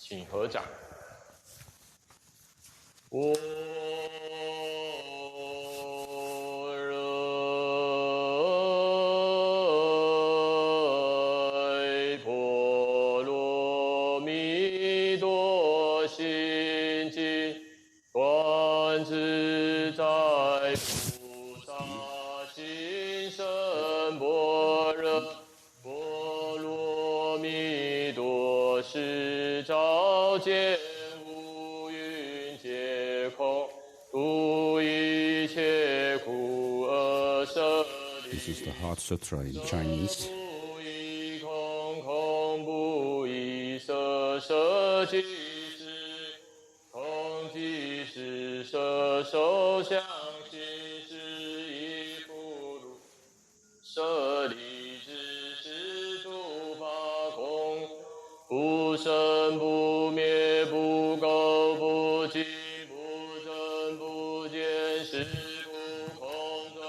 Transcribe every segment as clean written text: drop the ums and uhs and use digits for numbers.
请合掌。我婆罗蜜多心经，观自在菩萨心生般若波罗蜜多时，照见五蕴皆空，度一切苦厄舍离。 This is the Heart Sutra in Chinese. 不异空，空不异色，色即是空，即是色，受想行识亦复如，舍利子，是诸法空，不生不灭，不垢不净，不增不减，是故空中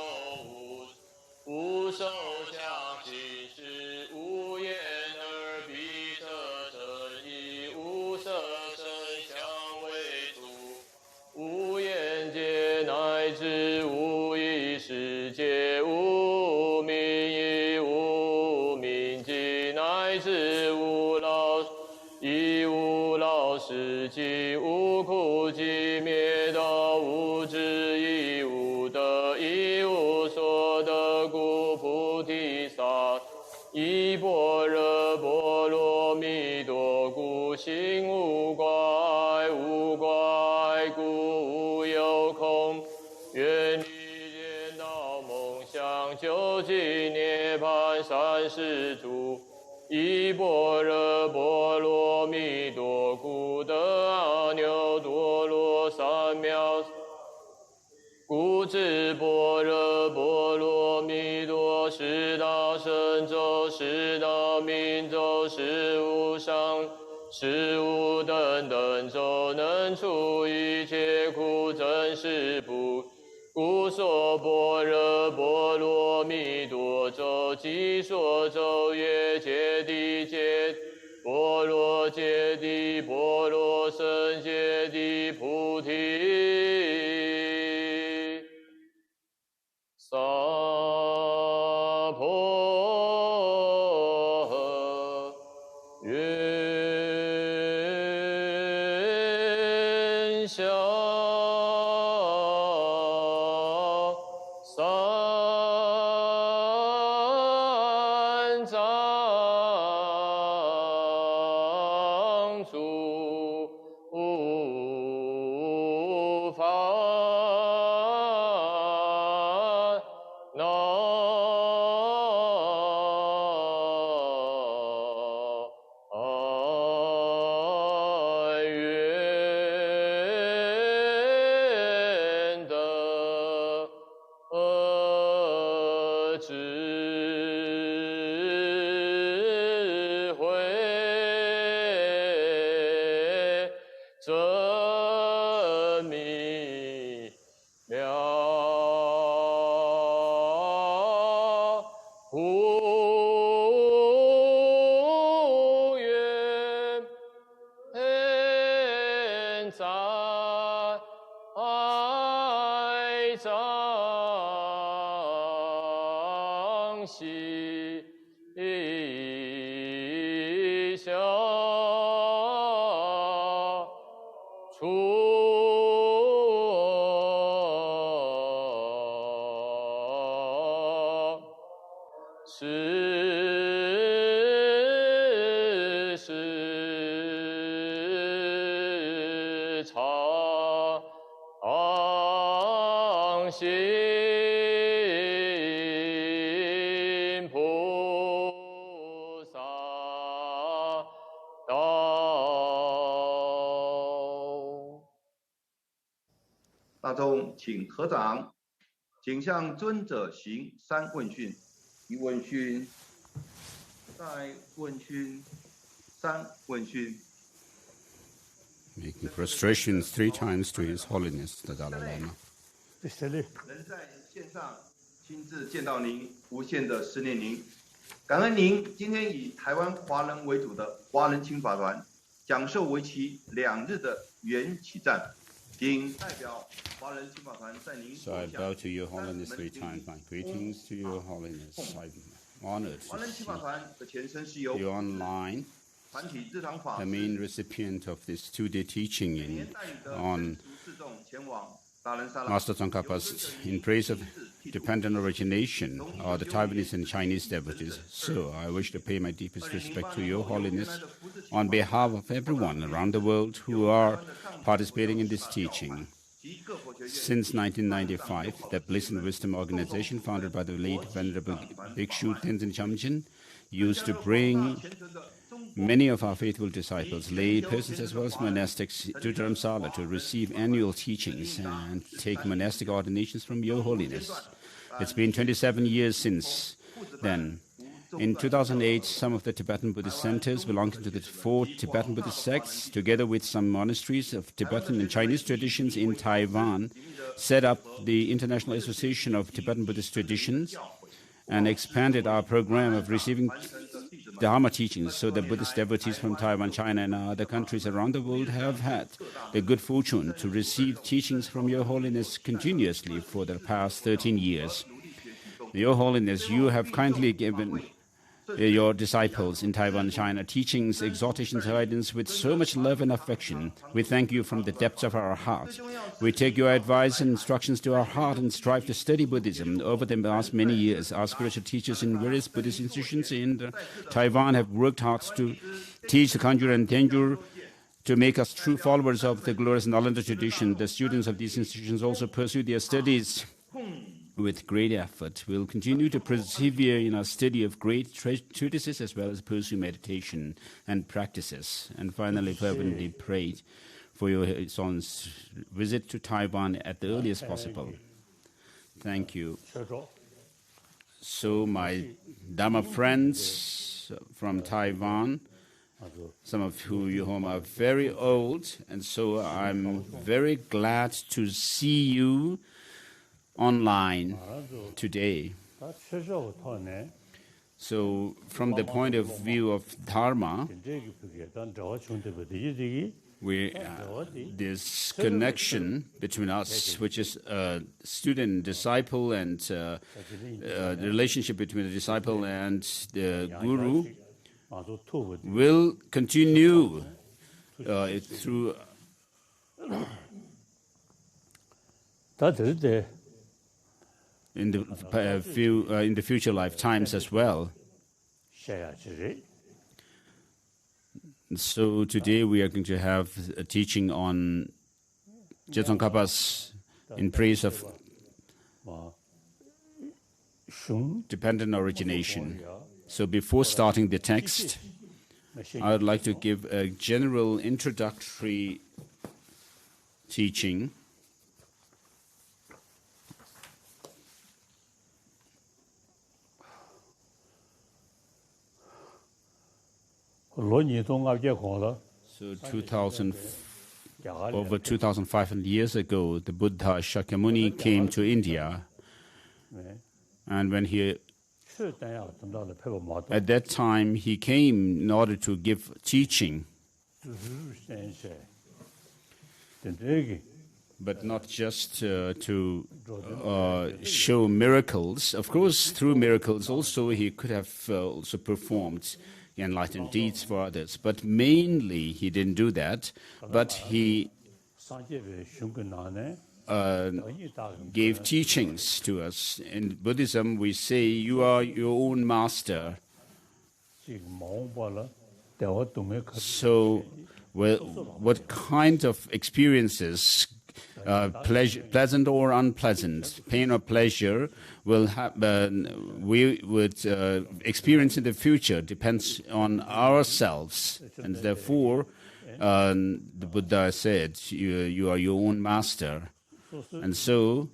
无受想行识，无眼耳鼻舌身意，无色声香味触，无眼界乃至无意识界，无明亦无明尽，乃至无老亦无老死尽，无苦集灭道，无智亦无得，亦无所得故，菩提萨依般若波罗蜜多故，心无挂，无挂故，无有空，远离颠倒梦想，究竟涅槃三世诸。依般若波罗蜜多故，得阿耨多罗三藐故知般若波罗蜜多是大神咒，是大明咒，是无上，是无等等咒，能除一切苦，真实不。故说般若波罗蜜多咒，即说咒曰：揭谛揭波罗揭谛波罗僧揭谛菩提萨婆诃。愿消三藏诸烦恼，愿得智慧真明了，无愿在藏息消除。是常行菩萨道。大众请合掌，请向尊者行三问讯：一问讯，再问讯，三问讯。 Making prostration 3 times to His Holiness, the Dalai Lama. 能在线上亲自见到您，无限的思念您，感恩您今天以台湾华人为主的华人亲法团，讲授为期2日的缘起站，仅代表华人青法团在您 So I bow to Your Holiness 3 times. My greetings to Your Holiness. I'm honored 华人 to 青法 see 团的前身是由 you online, 团体日常法 the 师 main recipient of this 2-day teaching 每年 in, 带领的 on 真俗示众前往达仁萨拉， Master Tsongkhapa's in praise of dependent origination are the Taiwanese and Chinese devotees. So I wish to pay my deepest respect to Your Holiness on behalf of everyone around the world who are participating in this teaching. 及各佛学院 Since 1995, the Bliss and Wisdom organization founded by the late Venerable Bhikshu Tenzin Chamjin used to bring 虔诚的中国 many of our faithful disciples, lay persons as well as monastics, to Dharamsala to receive annual teachings and take monastic ordinations from Your Holiness. It's been 27 years since then. In 2008, some of the Tibetan Buddhist centers belonging to the 4 Tibetan Buddhist sects, together with some monasteries of Tibetan and Chinese traditions in Taiwan, set up the International Association of Tibetan Buddhist Traditions and expanded our program of receiving Dharma teachings, so that Buddhist devotees from Taiwan, China, and other countries around the world have had the good fortune to receive teachings from Your Holiness continuously for the past 13 years. Your Holiness, you have kindly given your disciples in Taiwan, China, teachings, exhortations, guidance with so much love and affection. We thank you from the depths of our heart. We take your advice and instructions to our heart and strive to study Buddhism. Over the past many years, our spiritual teachers in various Buddhist institutions in Taiwan have worked hard to teach the Kanjur and Tenjur to make us true followers of the glorious Nalanda tradition. The students of these institutions also pursue their studies with great effort. We'll continue to persevere in our study of great treatises as well as pursue meditation and practices. And finally, fervently pray for your son's visit to Taiwan at the earliest possible. Thank you. So my Dharma friends from Taiwan, some of whom are very old, and so I'm very glad to see you online today. So from the point of view of Dharma, this connection between us, which is student, disciple, and the relationship between the disciple and the guru, will continue through in the future lifetimes as well. So today we are going to have a teaching on Tsongkhapa's in praise of dependent origination. So before starting the text, I would like to give a general introductory teaching. So over 2,500 years ago, the Buddha Shakyamuni came to India, and when at that time he came in order to give teaching, but not just to show miracles. Of course, through miracles also he could have also performed enlightened deeds for others, but mainly he didn't do that, but he gave teachings to us. In Buddhism we say you are your own master. So what kind of experiences, pleasant or unpleasant, pain or pleasure, we would experience in the future depends on ourselves. And therefore, the Buddha said, you are your own master. And so,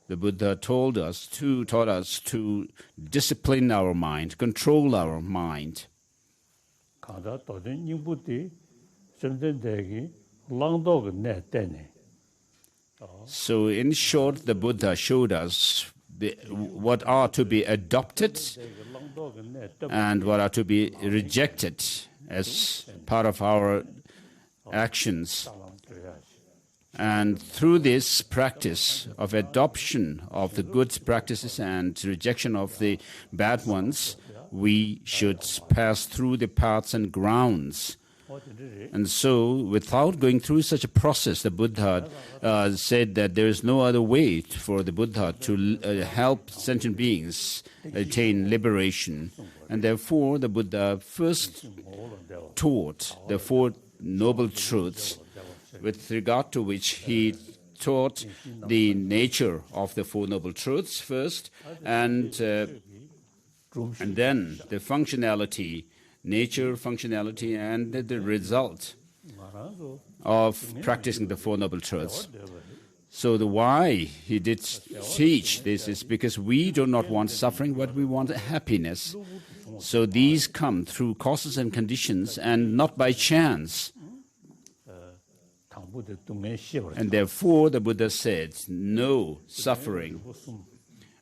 the Buddha taught us to discipline our mind, control our mind. So in short, the Buddha showed us what are to be adopted and what are to be rejected as part of our actions. And through this practice of adoption of the good practices and rejection of the bad ones, we should pass through the paths and grounds. And so, without going through such a process, the Buddha said that there is no other way for the Buddha to help sentient beings attain liberation. And therefore, the Buddha first taught the Four Noble Truths, with regard to which he taught the nature of the Four Noble Truths first, and then the functionality, nature, functionality, and the result of practicing the Four Noble Truths. So the why he did teach this is because we do not want suffering, but we want happiness. So these come through causes and conditions and not by chance. And therefore, the Buddha said, no suffering,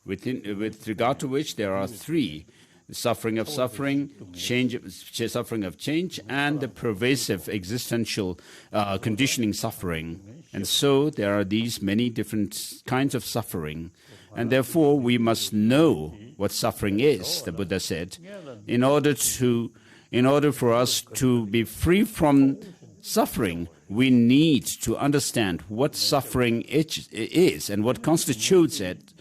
with regard to which there are three: the suffering of suffering, suffering of change, and the pervasive existential conditioning suffering. And so there are these many different kinds of suffering. And therefore, we must know what suffering is, the Buddha said, in order for us to be free from suffering. We need to understand what suffering is and what constitutes it.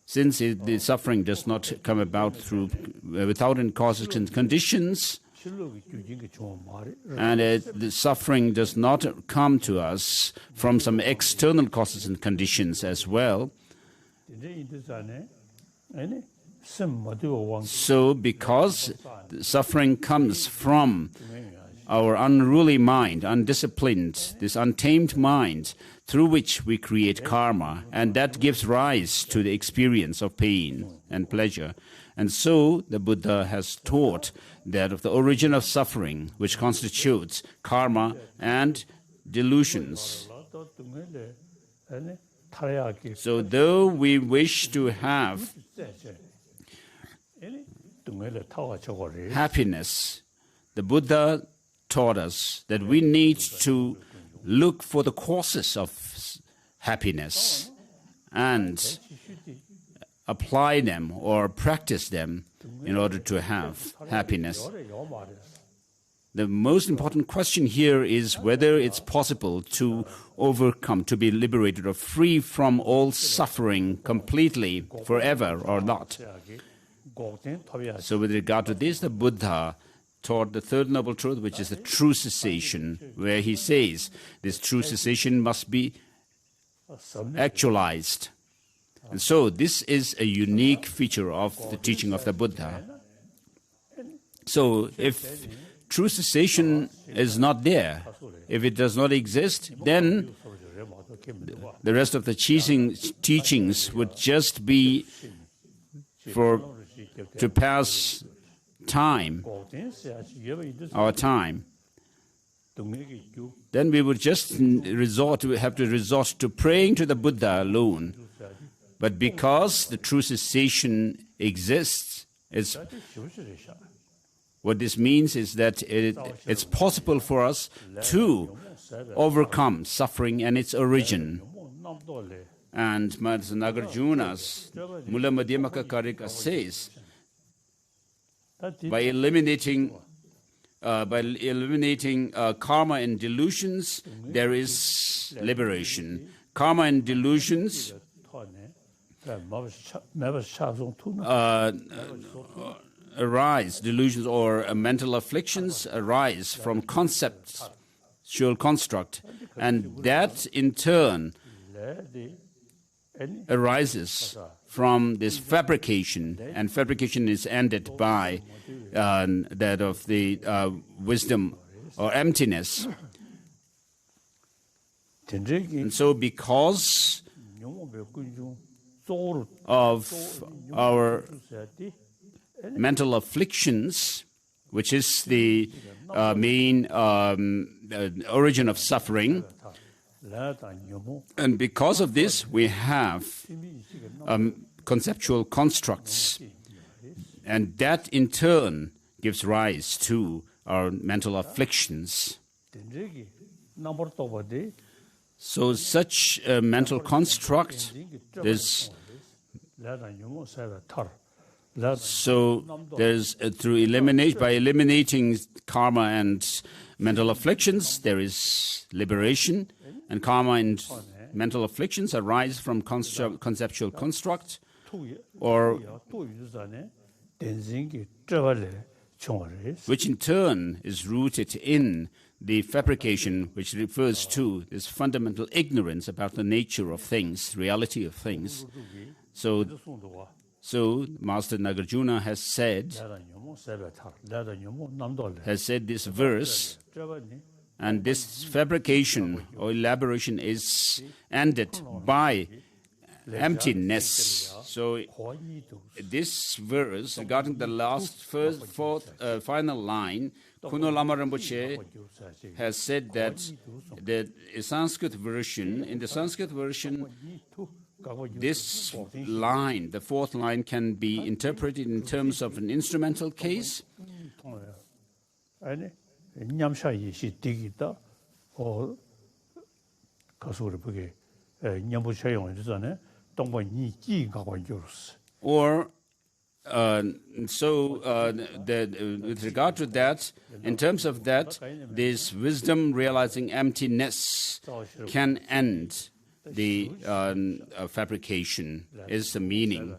Since the suffering does not come about without any causes and conditions, and the suffering does not come to us from some external causes and conditions as well. So, because suffering comes from our unruly mind, undisciplined, this untamed mind, through which we create karma, and that gives rise to the experience of pain and pleasure. And so, the Buddha has taught that of the origin of suffering, which constitutes karma and delusions. So, though we wish to have happiness, the Buddha taught us that we need to look for the causes of happiness and apply them or practice them in order to have happiness. The most important question here is whether it's possible to overcome, to be liberated or free from all suffering completely, forever or not. So with regard to this, the Buddha taught the third noble truth, which is the true cessation, where he says this true cessation must be actualized. And so this is a unique feature of the teaching of the Buddha. So if true cessation is not there, if it does not exist, then the rest of the teachings would just be to pass time, our time. Then we would just have to resort to praying to the Buddha alone. But because the true cessation exists, what this means is that it's possible for us to overcome suffering and its origin. And Nagarjuna's Mula Madhyamaka Karika says, by eliminating karma and delusions, there is liberation. Karma and delusions arise, delusions or mental afflictions arise from conceptual construct, and that in turn arises from this fabrication, and fabrication is ended by that of the wisdom or emptiness. And so because of our mental afflictions, which is the main origin of suffering, and because of this we have conceptual constructs, And that in turn gives rise to our mental afflictions. So such a mental construct is by eliminating karma and mental afflictions, there is liberation, and karma and mental afflictions arise from conceptual construct, which in turn is rooted in the fabrication, which refers to this fundamental ignorance about the nature of things, reality of things. So Master Nagarjuna has said this verse, and this fabrication or elaboration is ended by emptiness. So this verse regarding the final line, Kuno Lama Rinpoche has said that in the Sanskrit version, this line, the fourth line, can be interpreted in terms of an instrumental case, or with regard to that, in terms of that, this wisdom realizing emptiness can end the fabrication, is the meaning.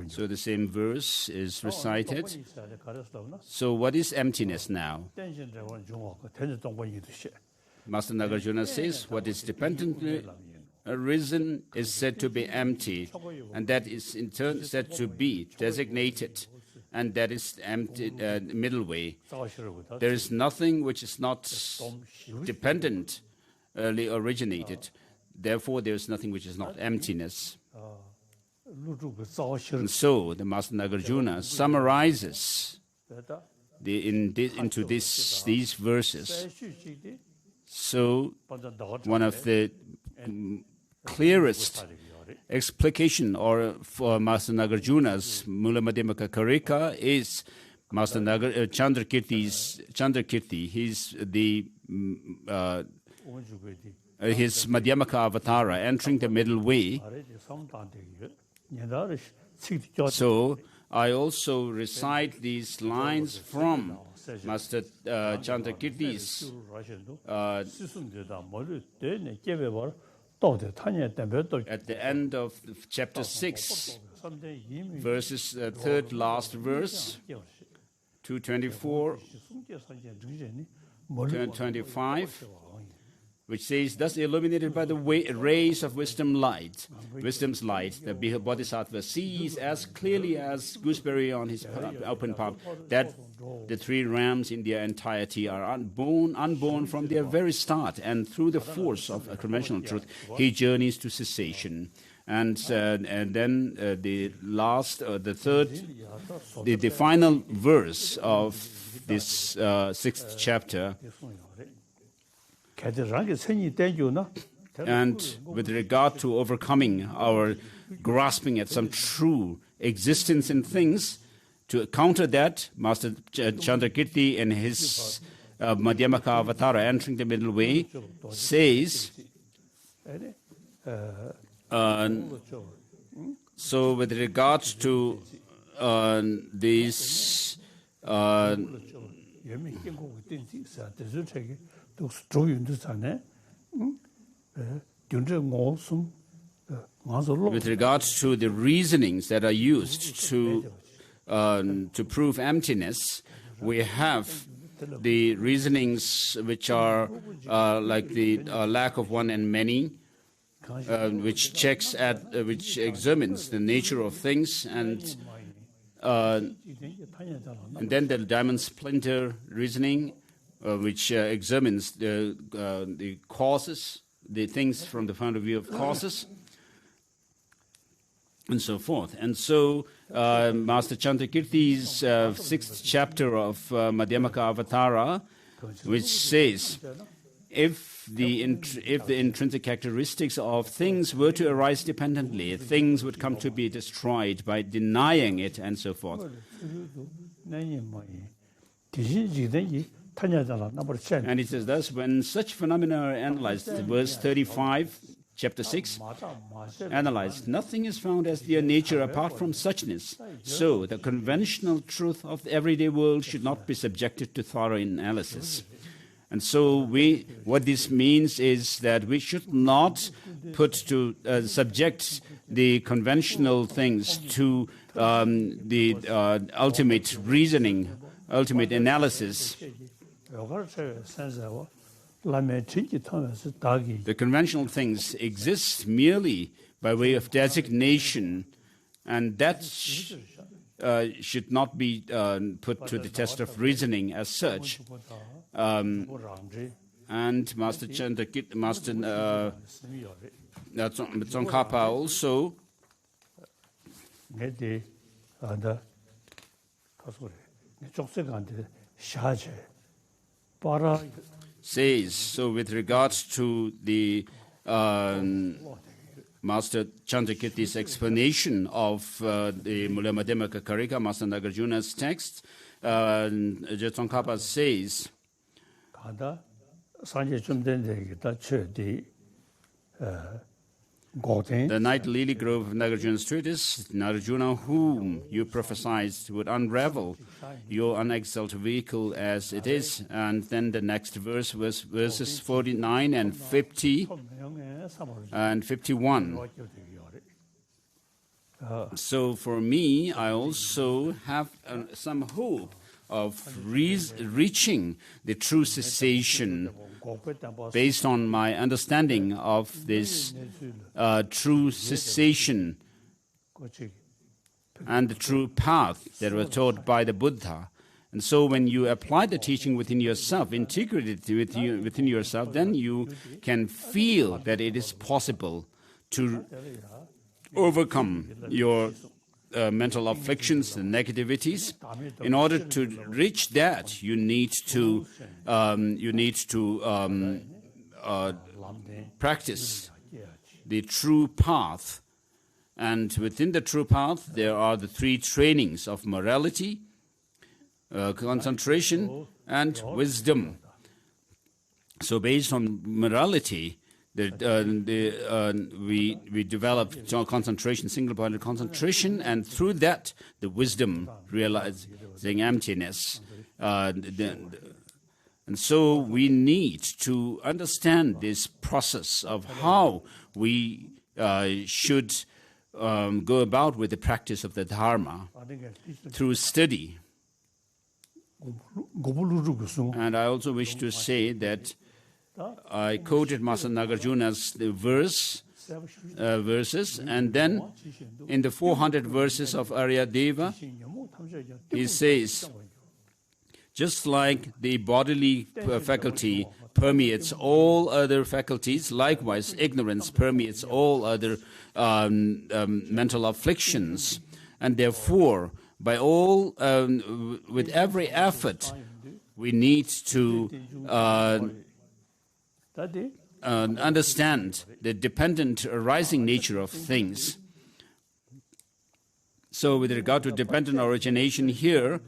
So the same verse is recited. So what is emptiness now? Master Nagarjuna says, what is dependently arisen is said to be empty, and that is in turn said to be designated, and that is empty, middle way. There is nothing which is not dependently originated. Therefore, there is nothing which is not emptiness. And so the Master Nagarjuna summarizes into these verses. So one of the clearest explication for Master Nagarjuna's Mula Madhyamaka Karika is Master Chandrakirti. He's his Madhyamaka Avatara, entering the middle way. So I also recite these lines from Master Chandrakirti's at the end of chapter 6, verses, third last verse, 224 to 25, which says, thus illuminated by the rays of wisdom's light, the Bodhisattva sees as clearly as gooseberry on his open palm that the three realms in their entirety are unborn from their very start, and through the force of a conventional truth, he journeys to cessation. And then the final verse of this sixth chapter. And with regard to overcoming our grasping at some true existence in things, to counter that, Master Chandrakirti in his Madhyamaka Avatara, entering the middle way, says, so with regard to these with regards to the reasonings that are used to prove emptiness, we have the reasonings which are like the lack of one and many, which examines the nature of things, and then the diamond splinter reasoning, which examines the causes, the things from the point of view of causes, and so forth. And so Master Chandrakirti's sixth chapter of Madhyamaka Avatara, which says, if the intrinsic characteristics of things were to arise dependently, things would come to be destroyed by denying it and so forth. And it says thus, when such phenomena are analyzed, verse 35, chapter 6, analyzed, nothing is found as their nature apart from suchness. So the conventional truth of the everyday world should not be subjected to thorough analysis. And so what this means is that we should not subject the conventional things to the ultimate reasoning, ultimate analysis. The conventional things exist merely by way of designation, and that should not be put to the test of reasoning as such. And Master Tsongkhapa also says, so with regards to the Master Chandrakirti's explanation of the Mulamadhyamaka Karika, Master Nagarjuna's text, Tsongkhapa says, the night lily grove of Nagarjuna's treatise, Nagarjuna, whom you prophesied would unravel your unexalted vehicle as it is. And then the next verse was verses 49 and 50 and 51. So for me, I also have some hope of reaching the true cessation based on my understanding of this true cessation and the true path that were taught by the Buddha. And so when you apply the teaching within yourself, integrate it within yourself, then you can feel that it is possible to overcome your mental afflictions and negativities. In order to reach that, you need to practice the true path. And within the true path, there are the three trainings of morality, concentration, and wisdom. So based on morality, we develop concentration, single-pointed concentration, and through that, the wisdom, realizing emptiness. And so we need to understand this process of how we should go about with the practice of the Dharma through study. And I also wish to say that I quoted Master Nagarjuna's verses, and then in the 400 verses of Aryadeva, he says, just like the bodily faculty permeates all other faculties, likewise ignorance permeates all other mental afflictions, and therefore, by with every effort, we need to understand the dependent arising nature of things. So with regard to dependent origination here,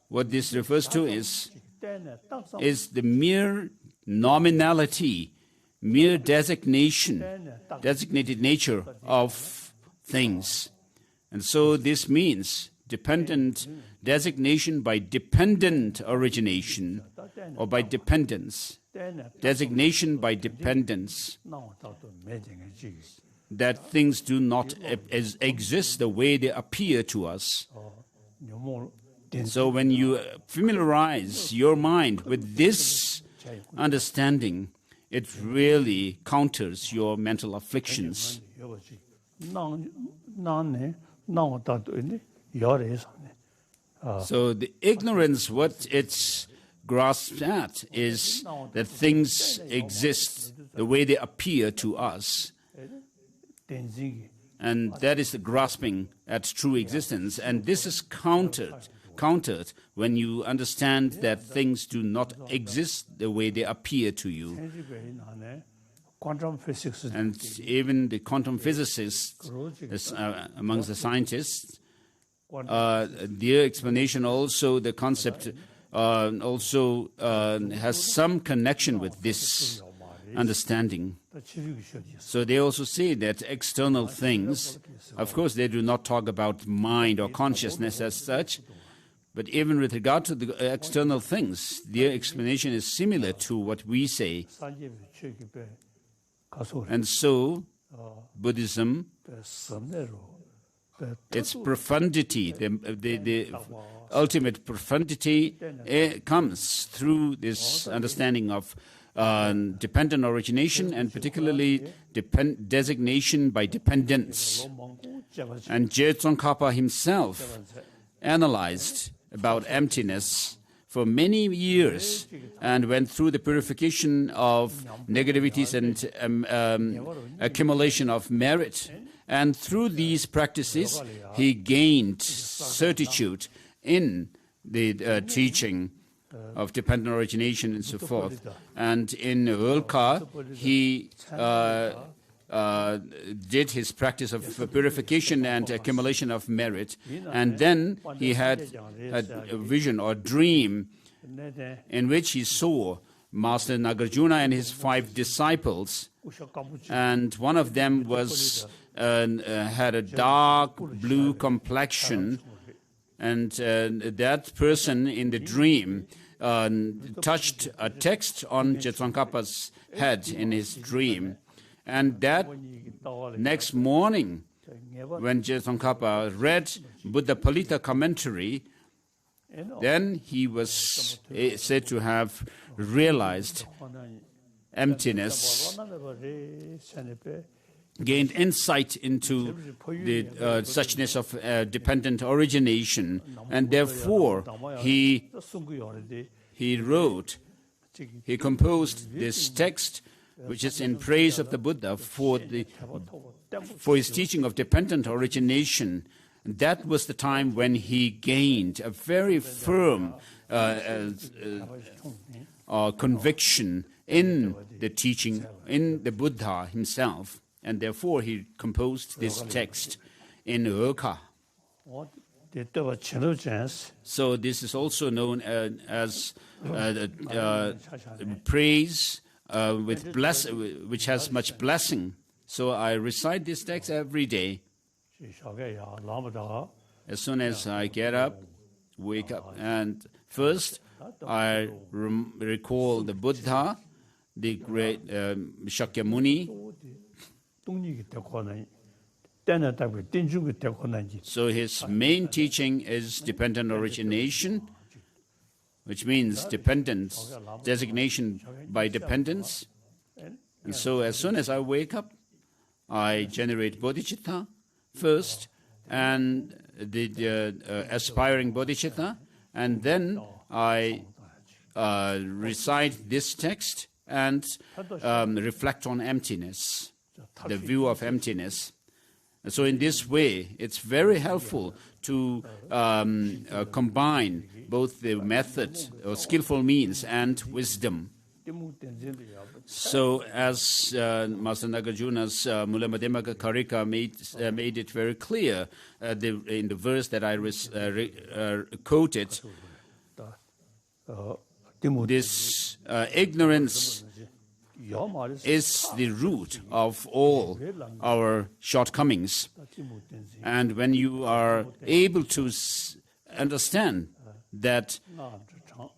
what this refers to is the mere nominality, mere designated nature of things. And so this means dependent designation by dependent origination, or by dependence. Designation by dependence, that things do not exist the way they appear to us. So when you familiarize your mind with this understanding, it really counters your mental afflictions. So the ignorance, what it's grasped at, is that things exist the way they appear to us. And that is the grasping at true existence. And this is countered countered when you understand that things do not exist the way they appear to you. And even the quantum physicists, amongst the scientists, their explanation also, the concept also has some connection with this understanding. So they also say that external things, of course they do not talk about mind or consciousness as such, but even with regard to the external things, their explanation is similar to what we say. And so Buddhism, its profundity, the ultimate profundity comes through this understanding of dependent origination, and particularly designation by dependence. And Tsongkhapa himself analyzed about emptiness for many years and went through the purification of negativities and accumulation of merit. And through these practices, he gained certitude in the teaching of dependent origination and so forth. And in Ulka, he did his practice of purification and accumulation of merit. And then he had a vision or dream in which he saw Master Nagarjuna and his 5 disciples. And one of them was had a dark blue complexion. And that person in the dream touched a text on Tsongkhapa's head in his dream. And that next morning, when Tsongkhapa read Buddha Palita commentary, then he was said to have realized emptiness, gained insight into the suchness of dependent origination, and therefore he composed this text, which is in praise of the Buddha for his teaching of dependent origination. That was the time when he gained a very firm conviction in the teaching, in the Buddha himself, and therefore he composed this text in Ulka. So this is also known as praise with which has much blessing. So I recite this text every day. As soon as I get up, wake up, and first I recall the Buddha, the great Shakyamuni. So his main teaching is dependent origination, which means dependence, designation by dependence. And so as soon as I wake up, I generate bodhicitta first, and the aspiring bodhicitta, and then I recite this text and reflect on emptiness, the view of emptiness. And so in this way, it's very helpful to combine both the method or skillful means and wisdom. So as Master Nagarjuna's Mulamadhyamaka Karika made it very clear in the verse that I quoted, this ignorance is the root of all our shortcomings. And when you are able to understand that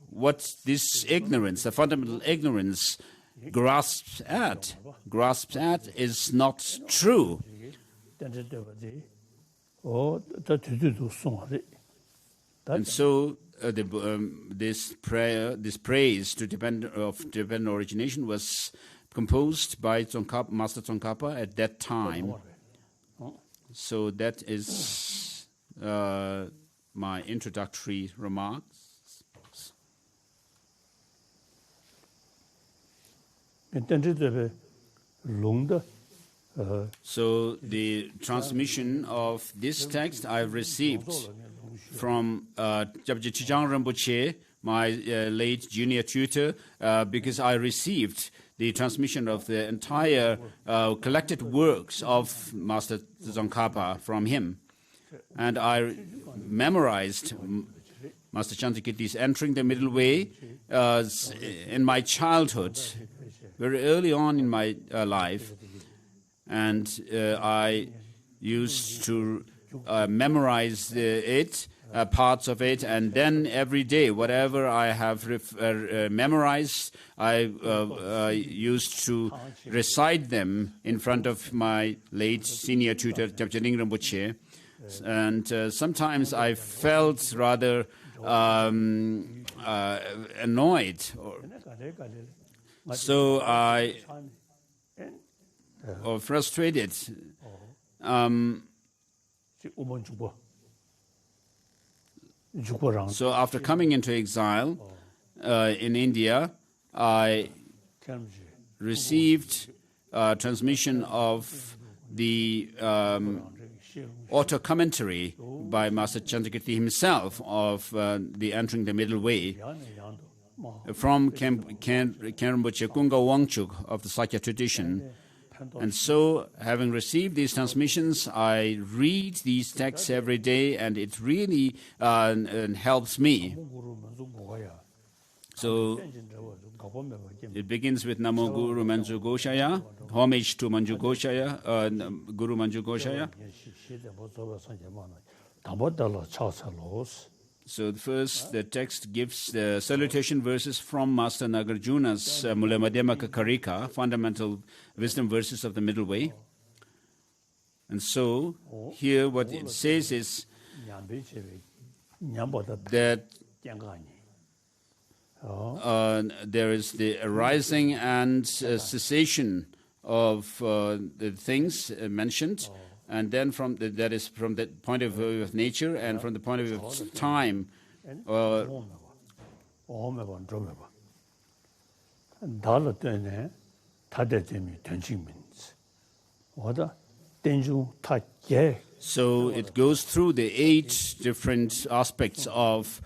what this ignorance, the fundamental ignorance, grasps at is not true. And so this praise to dependent origination was composed by Master Tsongkhapa at that time. So that is my introductory remarks. So the transmission of this text I received from Jabje Chijang Rinpoche, my late junior tutor, because I received the transmission of the entire collected works of Master Tsongkhapa from him. And I memorized Master Chantakirti's Entering the Middle Way in my childhood, very early on in my life. And I used to memorize parts of it, and then every day, whatever I have memorized, I used to recite them in front of my late senior tutor, Jabje Ling Rinpoche. And sometimes I felt rather annoyed, or frustrated. So after coming into exile in India, I received transmission of the auto commentary by Master Chantakirti himself of the Entering the Middle Way from Khenpo Kunga Wangchuk of the Sakya tradition. And so, having received these transmissions, I read these texts every day, and it really helps me. So, it begins with Namo Guru Manju Goshaya, homage to Manju Goshaya, Guru Manju Goshaya. So first, the text gives the salutation verses from Master Nagarjuna's Mula Madhyamaka Karika, fundamental wisdom verses of the Middle Way. And so, here what it says is that there is the arising and cessation of the things mentioned, and then that is from the point of view of nature, and from the point of view of time. So it goes through the 8 different aspects of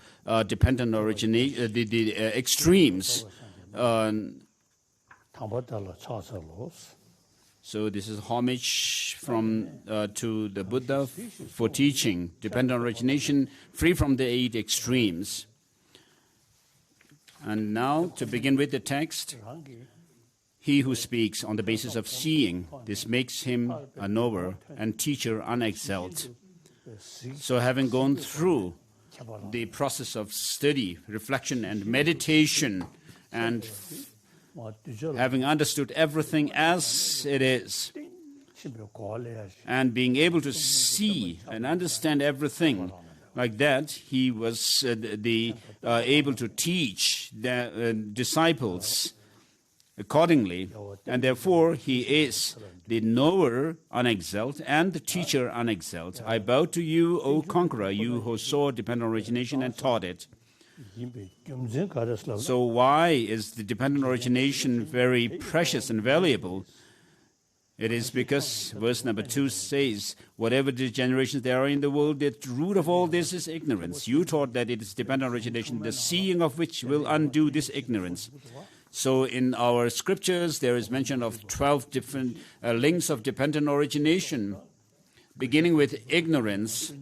dependent origination, the extremes. So this is homage from to the Buddha for teaching dependent origination, free from the 8 extremes. And now, to begin with the text, he who speaks on the basis of seeing, this makes him a knower and teacher unexcelled. So having gone through the process of study, reflection, and meditation, and having understood everything as it is, and being able to see and understand everything like that, he was able to teach the disciples accordingly, and therefore he is the knower unexcelled and the teacher unexcelled. I bow to you, O conqueror, you who saw dependent origination and taught it. So why is the dependent origination very precious and valuable? It is because verse number 2 says, whatever degenerations there are in the world, the root of all this is ignorance. You taught that it is dependent origination, the seeing of which will undo this ignorance. So in our scriptures, there is mention of 12 different links of dependent origination, beginning with ignorance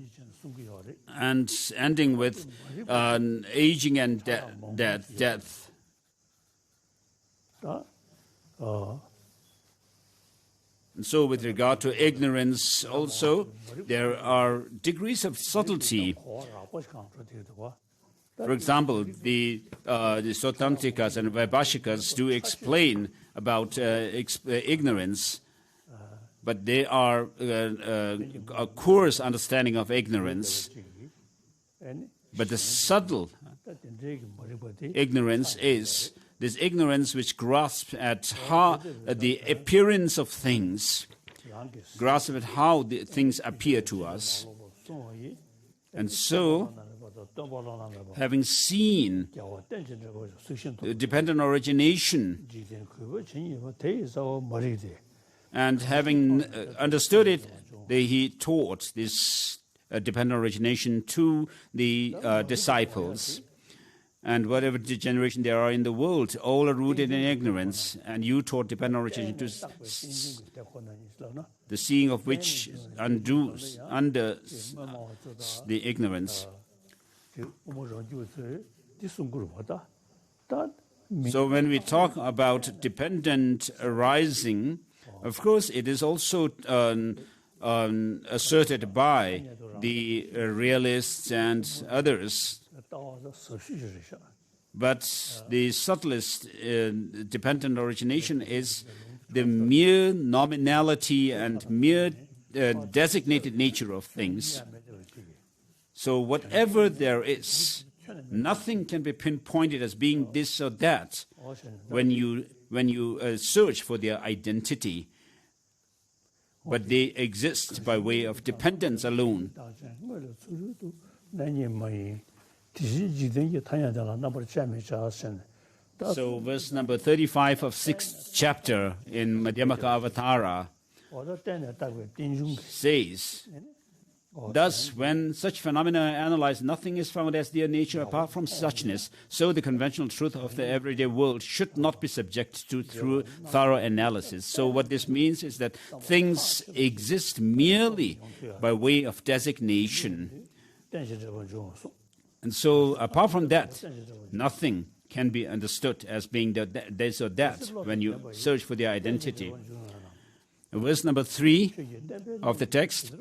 and ending with aging and death. And so with regard to ignorance also, there are degrees of subtlety. For example, the Sotantikas and Vaibhashikas do explain about ignorance, but they are a coarse understanding of ignorance. But the subtle ignorance is this ignorance which grasps at how the appearance of things, grasps at how the things appear to us. And so, having seen dependent origination and having understood it, he taught this dependent origination to the disciples. And whatever degeneration there are in the world, all are rooted in ignorance. And you taught dependent origination to the seeing of which undoes under the ignorance. So when we talk about dependent arising, of course it is also asserted by the realists and others. But the subtlest dependent origination is the mere nominality and mere designated nature of things. So whatever there is, nothing can be pinpointed as being this or that when you search for their identity. But they exist by way of dependence alone. So verse number 35 of 6th chapter in Madhyamaka Avatara says, thus, when such phenomena are analyzed, nothing is found as their nature apart from suchness. So the conventional truth of the everyday world should not be subject to thorough analysis. So what this means is that things exist merely by way of designation. And so apart from that, nothing can be understood as being this or that when you search for their identity. Verse number 3 of the text.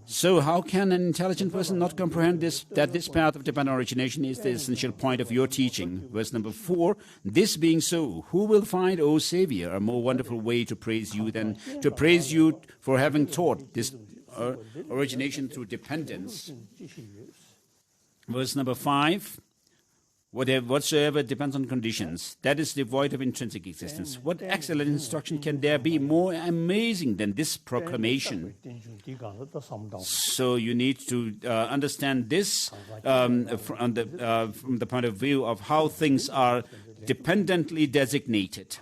So how can an intelligent person not comprehend that this path of dependent origination is the essential point of your teaching? Verse number 4. This being so, who will find, O Savior, a more wonderful way to praise you than to praise you for having taught this origination through dependence? Verse number 5. Whatsoever depends on conditions, that is devoid of intrinsic existence. What excellent instruction can there be more amazing than this proclamation? So you need to understand this from the point of view of how things are dependently designated.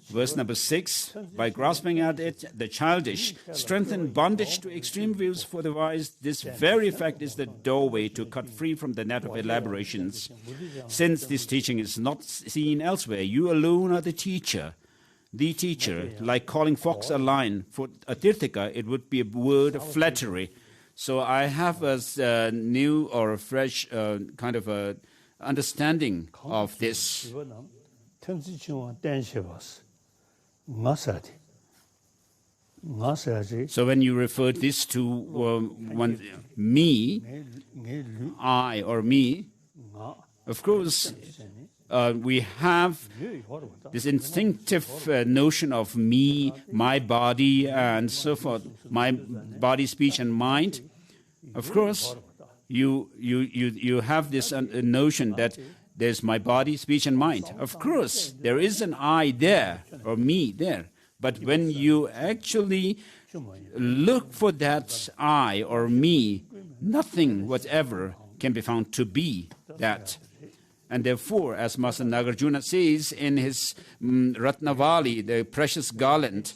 Verse number 6, by grasping at it, the childish strengthen bondage to extreme views for the wise. This very fact is the doorway to cut free from the net of elaborations. Since this teaching is not seen elsewhere, you alone are the teacher. The teacher, like calling fox a lion. For a Tirthika, it would be a word of flattery. So I have a new or a fresh kind of a understanding of this. So when you refer this to me, I or me, of course, we have this instinctive notion of me, my body, and so forth, my body, speech, and mind. Of course, you have this notion that there's my body, speech, and mind. Of course, there is an I there, or me there. But when you actually look for that I or me, nothing whatever can be found to be that. And therefore, as Master Nagarjuna says in his Ratnavali, the precious garland,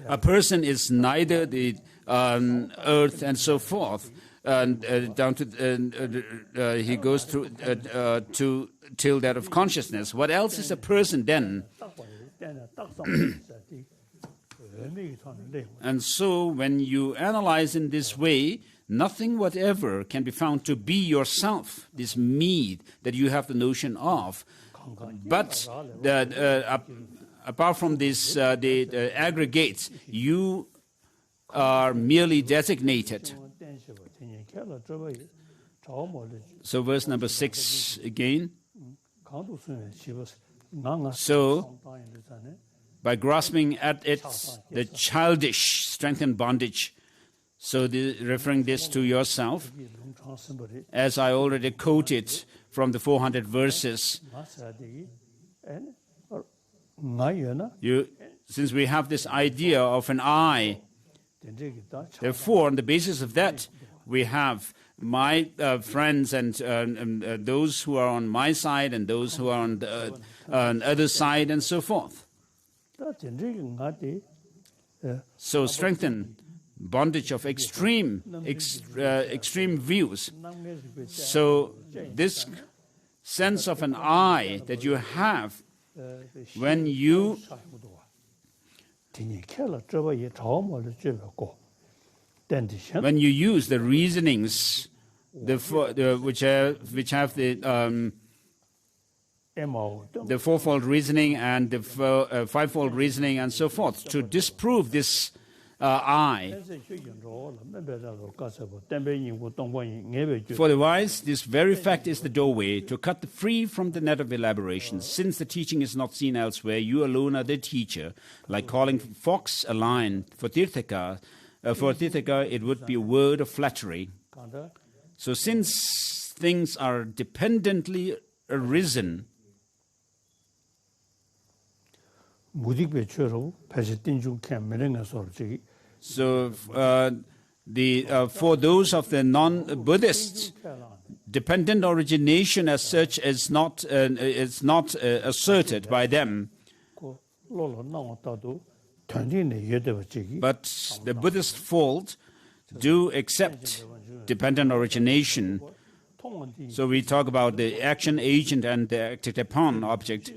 a person is neither the earth and so forth, and down to he goes through till that of consciousness. What else is a person then? And so when you analyze in this way, nothing whatever can be found to be yourself, this me that you have the notion of. But apart from this, the aggregates, you are merely designated. So verse number 6 again. So, by grasping at it, the childish strengthen bondage. So referring this to yourself, as I already quoted from the 400 verses, since we have this idea of an I, therefore, on the basis of that, we have my friends and those who are on my side and those who are on the other side and so forth. So strengthen bondage of extreme views. So this sense of an I that you have when you use the reasonings, which have the fourfold reasoning and the fivefold reasoning and so forth, to disprove this I. For the wise, this very fact is the doorway to cut free from the net of elaboration. Since the teaching is not seen elsewhere, you alone are the teacher. Like calling fox a lion. For Tirthaka, it would be a word of flattery. So since things are dependently arisen, so for those of the non-Buddhists, dependent origination as such is not asserted by them. But the Buddhist fold do accept dependent origination. So we talk about the action agent and the acted upon object.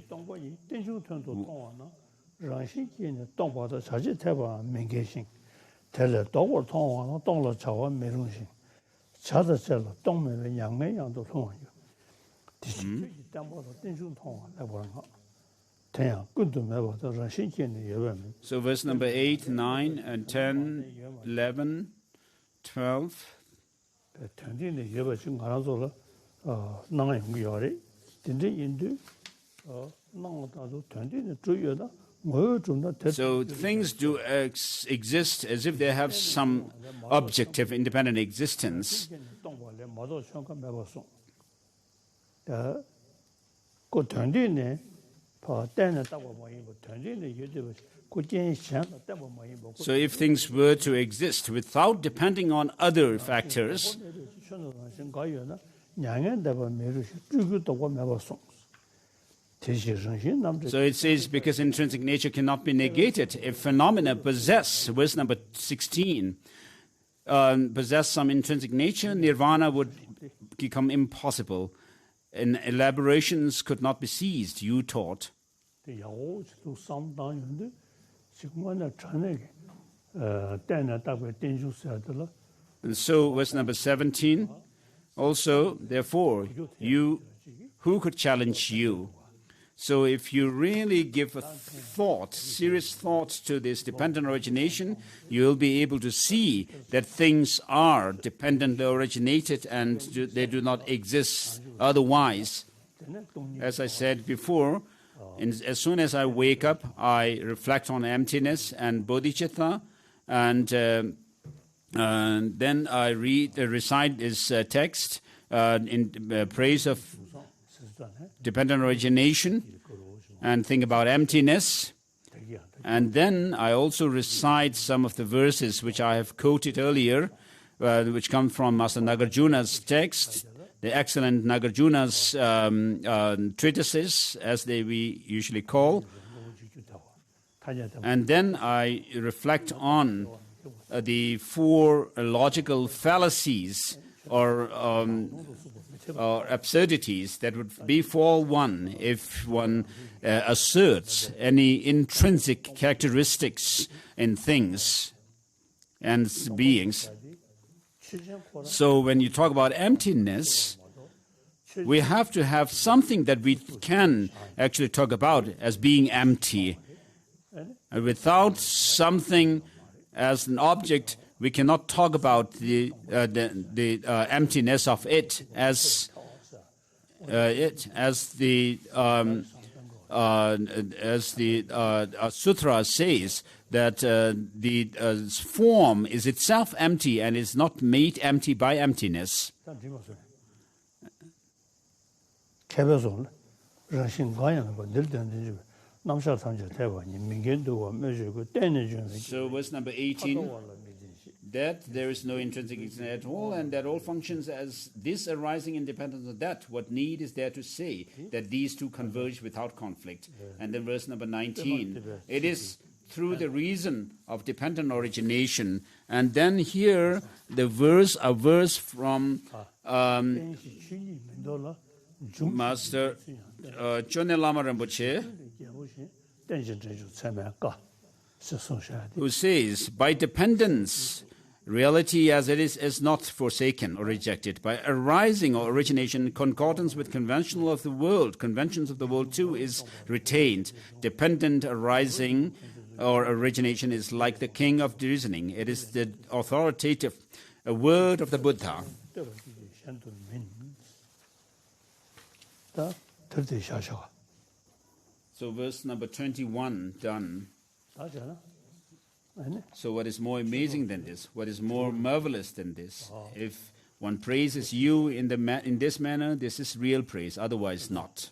So verse number 8, 9, and 10, 11, 12. So things do exist as if they have some objective independent existence. So if things were to exist without depending on other factors, so it says, because intrinsic nature cannot be negated, if phenomena possess, verse number 16, possess some intrinsic nature, nirvana would become impossible, and elaborations could not be seized, you taught. And so, verse number 17, also, therefore, you, who could challenge you? So if you really give a thought, serious thought to this dependent origination, you'll be able to see that things are dependently originated and they do not exist otherwise. As I said before, as soon as I wake up, I reflect on emptiness and bodhicitta, and then I recite this text in praise of dependent origination and think about emptiness. And then I also recite some of the verses which I have quoted earlier, which come from Master Nagarjuna's text, the excellent Nagarjuna's treatises, as we usually call. And then I reflect on the four logical fallacies or absurdities that would befall one if one asserts any intrinsic characteristics in things and beings. So when you talk about emptiness, we have to have something that we can actually talk about as being empty. Without something as an object, we cannot talk about the emptiness of it as the sutra says, that the form is itself empty and is not made empty by emptiness. So verse number 18, that there is no intrinsic existence at all, and that all functions as this arising independent of that. What need is there to say that these two converge without conflict? And then verse number 19, it is through the reason of dependent origination. And then here, a verse from Master Chone Lama Rinpoche, who says, by dependence, reality as it is not forsaken or rejected. By arising or origination, concordance with conventions of the world too is retained. Dependent arising or origination is like the king of reasoning. It is the authoritative word of the Buddha. So verse number 21 done. So what is more amazing than this? What is more marvelous than this? If one praises you in this manner, this is real praise, otherwise not.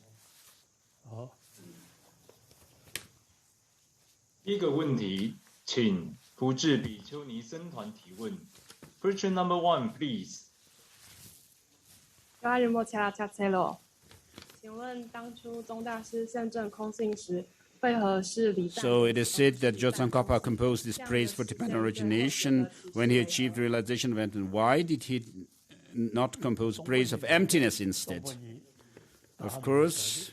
第一个问题，请福智比丘尼僧团提问。Question number 1, please. 请问当初宗大师证证空性时，为何是礼赞？ So it is said that Tsongkhapa composed this praise for dependent origination when he achieved realization of emptiness. Why did he not compose praise of emptiness instead? Of course,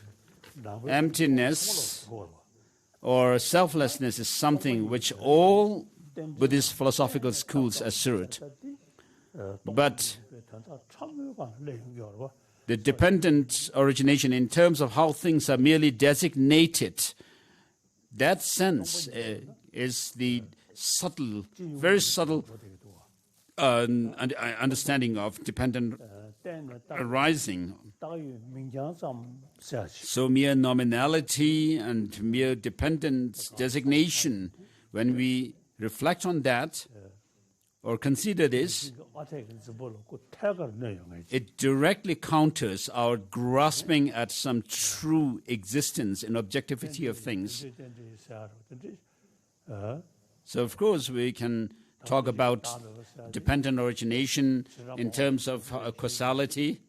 emptiness or selflessness is something which all Buddhist philosophical schools assert. But the dependent origination in terms of how things are merely designated, that sense is the subtle, very subtle understanding of dependent arising. So mere nominality and mere dependent designation, when we reflect on that or consider this, it directly counters our grasping at some true existence and objectivity of things. So of course we can talk about dependent origination in terms of causality,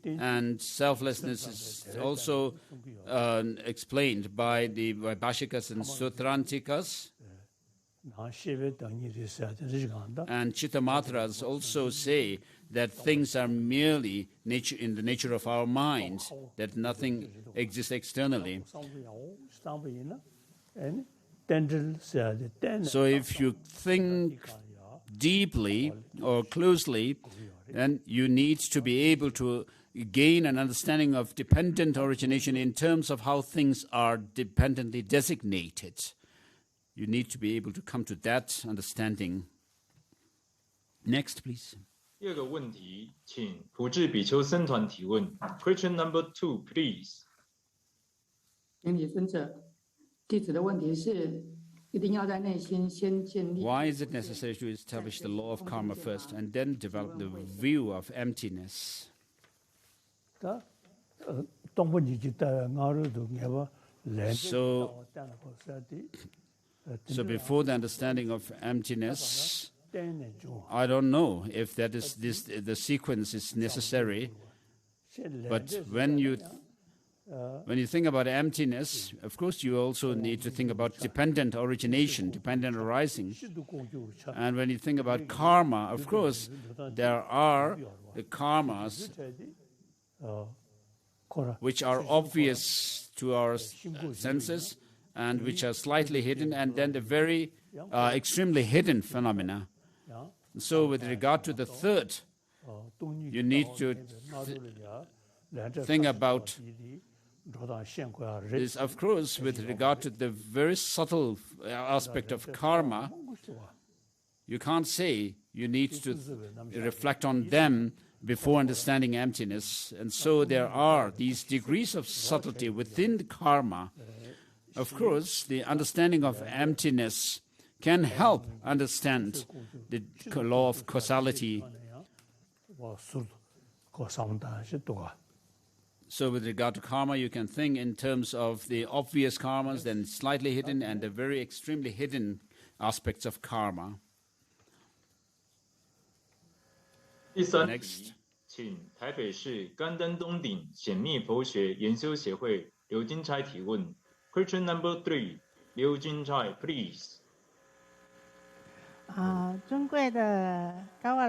and selflessness is also explained by the Vaibhashikas and Sutrantikas. And Chittamatras also say that things are merely in the nature of our mind, that nothing exists externally. So if you think deeply or closely, then you need to be able to gain an understanding of dependent origination in terms of how things are dependently designated. You need to be able to come to that understanding. Next, please. 第二个问题，请福智比丘僧团提问。Question number 2, please. 请你尊者，弟子的问题是，一定要在内心先建立。 Why is it necessary to establish the law of karma first and then develop the view of emptiness? So before the understanding of emptiness, I don't know if that is the sequence is necessary. But when you think about emptiness, of course you also need to think about dependent origination, dependent arising. And when you think about karma, of course, there are the karmas which are obvious to our senses and which are slightly hidden, and then the very extremely hidden phenomena. So with regard to the third, you need to think about this, of course, with regard to the very subtle aspect of karma. You can't say you need to reflect on them before understanding emptiness. And so there are these degrees of subtlety within the karma. Of course, the understanding of emptiness can help understand the law of causality. So with regard to karma, you can think in terms of the obvious karmas, then slightly hidden, and the very extremely hidden aspects of karma. 第三题，请台北市甘丹东顶显密佛学研修协会刘金钗提问。Question number 3. 刘金菜 please. 尊贵的高瓦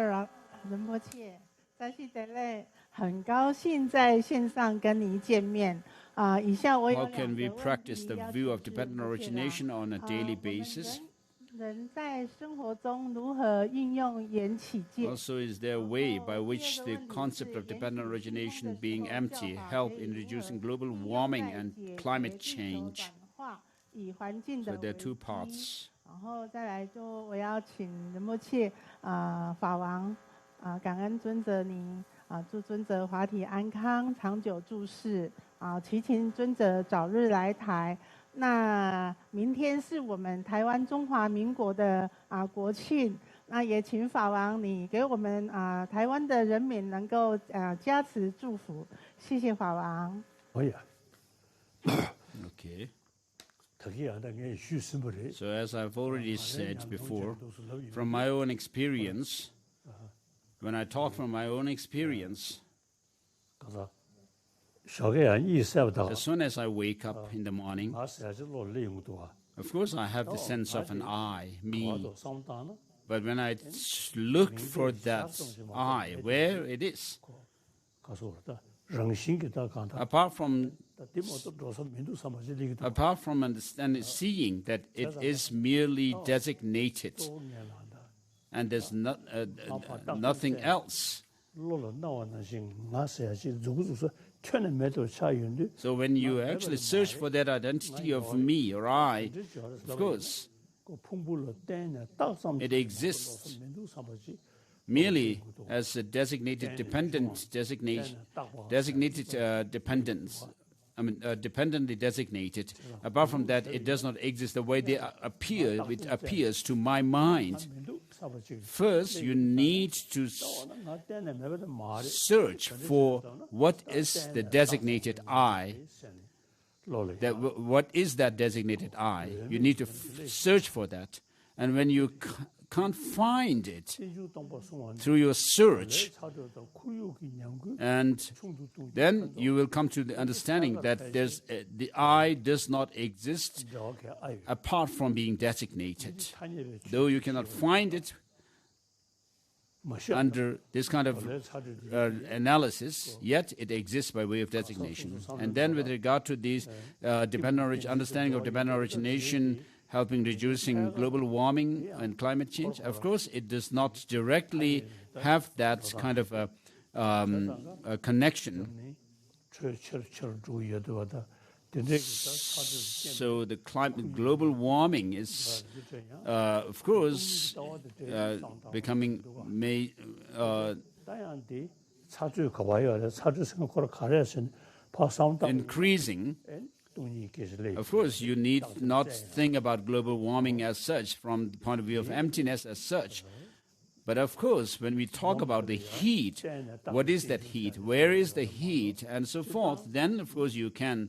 仁波切，扎西德勒，很高兴在线上跟您见面。以下我有 How 两 can 个 we 问 practice 题 the 要 view 请 of 示 dependent 波切啦。 origination on a daily 我们 basis? 人在生活中如何运用缘起戒？ Also, is there a way by which the concept of dependent origination being empty help in reducing global warming and climate change? 以环境的 So there are 危 two 机 parts. 然后再来就我要请仁波切法王感恩尊者您祝尊者法体安康，长久住世祈请尊者早日来台。那明天是我们台湾中华民国的国庆，那也请法王你给我们台湾的人民能够加持祝福，谢谢法王。Okay. So as I've already said before, from my own experience, when I talk from my own experience, as soon as I wake up in the morning, of course I have the sense of an I, me. But when I look for that I, where it is, apart from understanding, seeing that it is merely designated and there's nothing else. So when you actually search for that identity of me or I, of course, it exists merely as a designated dependent, dependently designated. Apart from that, it does not exist the way they appear. It appears to my mind. First, you need to search for what is the designated I. What is that designated I? You need to search for that. And when you can't find it through your search, and then you will come to the understanding that the I does not exist apart from being designated. Though you cannot find it under this kind of analysis, yet it exists by way of designation. And then with regard to these understanding of dependent origination, helping reducing global warming and climate change, of course, it does not directly have that kind of a connection. So the global warming is, of course, becoming increasing. Of course, you need not think about global warming as such from the point of view of emptiness as such. But of course, when we talk about the heat, what is that heat? Where is the heat? And so forth, then of course you can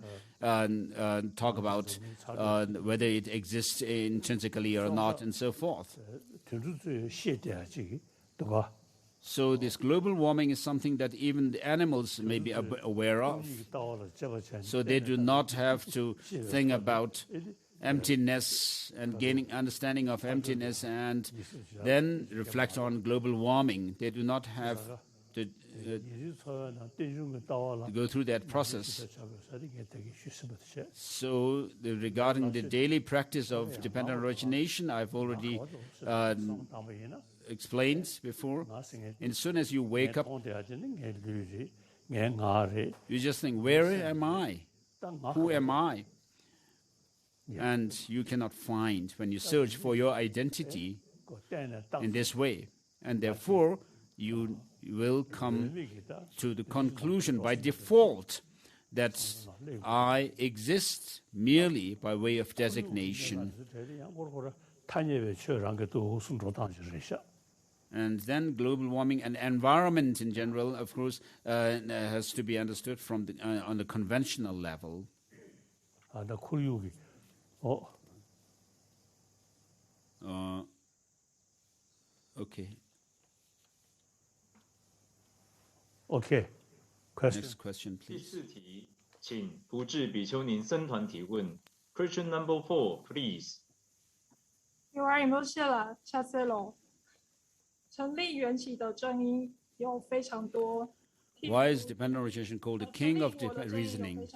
talk about whether it exists intrinsically or not and so forth. So this global warming is something that even the animals may be aware of. So they do not have to think about emptiness and gaining understanding of emptiness and then reflect on global warming. They do not have to go through that process. So regarding the daily practice of dependent origination, I've already explained before. And as soon as you wake up, you just think, where am I? Who am I? And you cannot find when you search for your identity in this way. And therefore, you will come to the conclusion by default that I exist merely by way of designation. And then global warming and environment in general, of course, has to be understood from on the conventional level. Okay. Okay. Next question, please. 第四题，请不治比丘尼僧团提问 Question number 4, please. 有啊，有没有谢了？下次喽。成立缘起的正因有非常多。 Why is dependent origination called the king of reasoning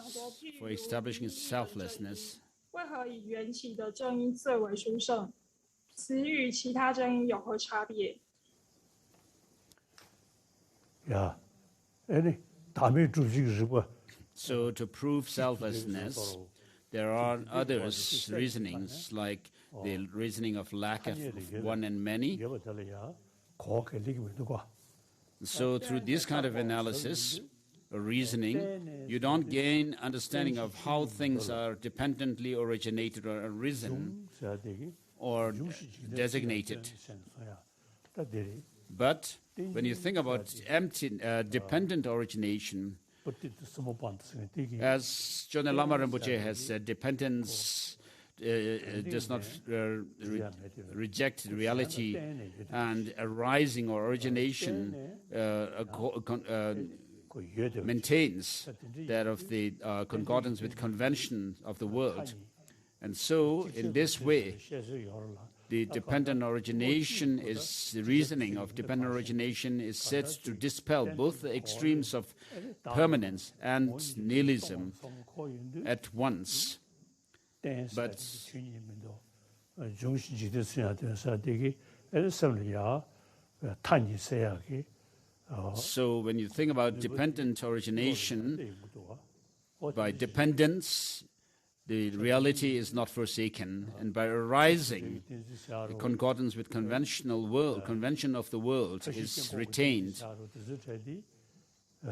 for establishing selflessness? 为何以缘起的正因最为殊胜？此与其他正因有何差别？ Yeah. Any 다음에 주식을 So to prove selflessness, there are others reasonings like the reasoning of lack of one and many. So through this kind of analysis, or reasoning, you don't gain understanding of how things are dependently originated or arisen or designated. But when you think about dependent origination, as John Lama Rinpoche has said, dependence does not reject reality, and arising or origination maintains that of the concordance with convention of the world. And so, in this way, the dependent origination is, the reasoning of dependent origination is said to dispel both the extremes of permanence and nihilism at once. But so when you think about dependent origination, by dependence, the reality is not forsaken, and by arising, the concordance with convention of the world is retained.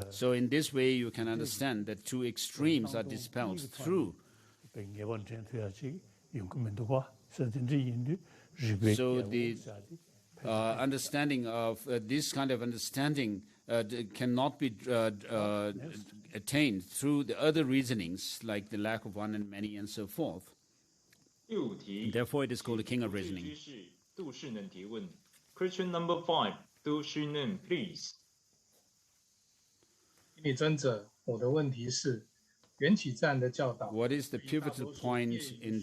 So in this way, you can understand that two extremes are dispelled through. So the understanding of this kind of understanding cannot be attained through the other reasonings, like the lack of one and many and so forth. And therefore, it is called the king of reasoning. Question number 5, Du Shinen, please. 你尊者，我的问题是，缘起自然的教导。 What is the pivotal point in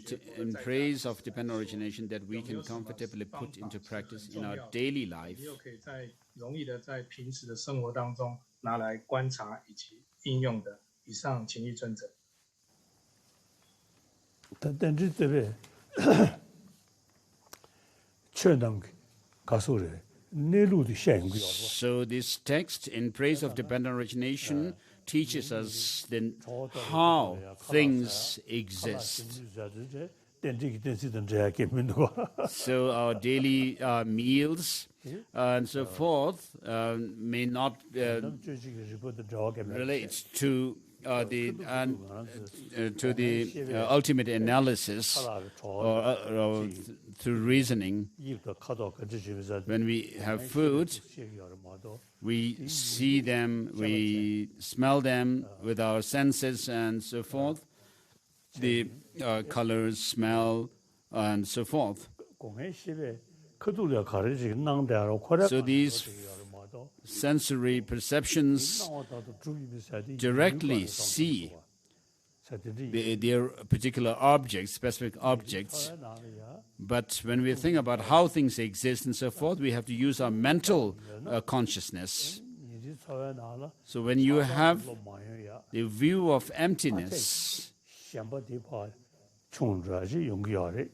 praise of dependent origination that we can comfortably put into practice in our daily life? 又可以在容易的在平时的生活当中拿来观察以及应用的。以上，请益尊者。但是这个确能告诉人。 So this text in praise of dependent origination teaches us then how things exist. So our daily meals and so forth may not relate to the ultimate analysis or through reasoning. When we have food, we see them, we smell them with our senses and so forth, the colors, smell, and so forth. So these sensory perceptions directly see their particular objects, specific objects. But when we think about how things exist and so forth, we have to use our mental consciousness. So when you have the view of emptiness,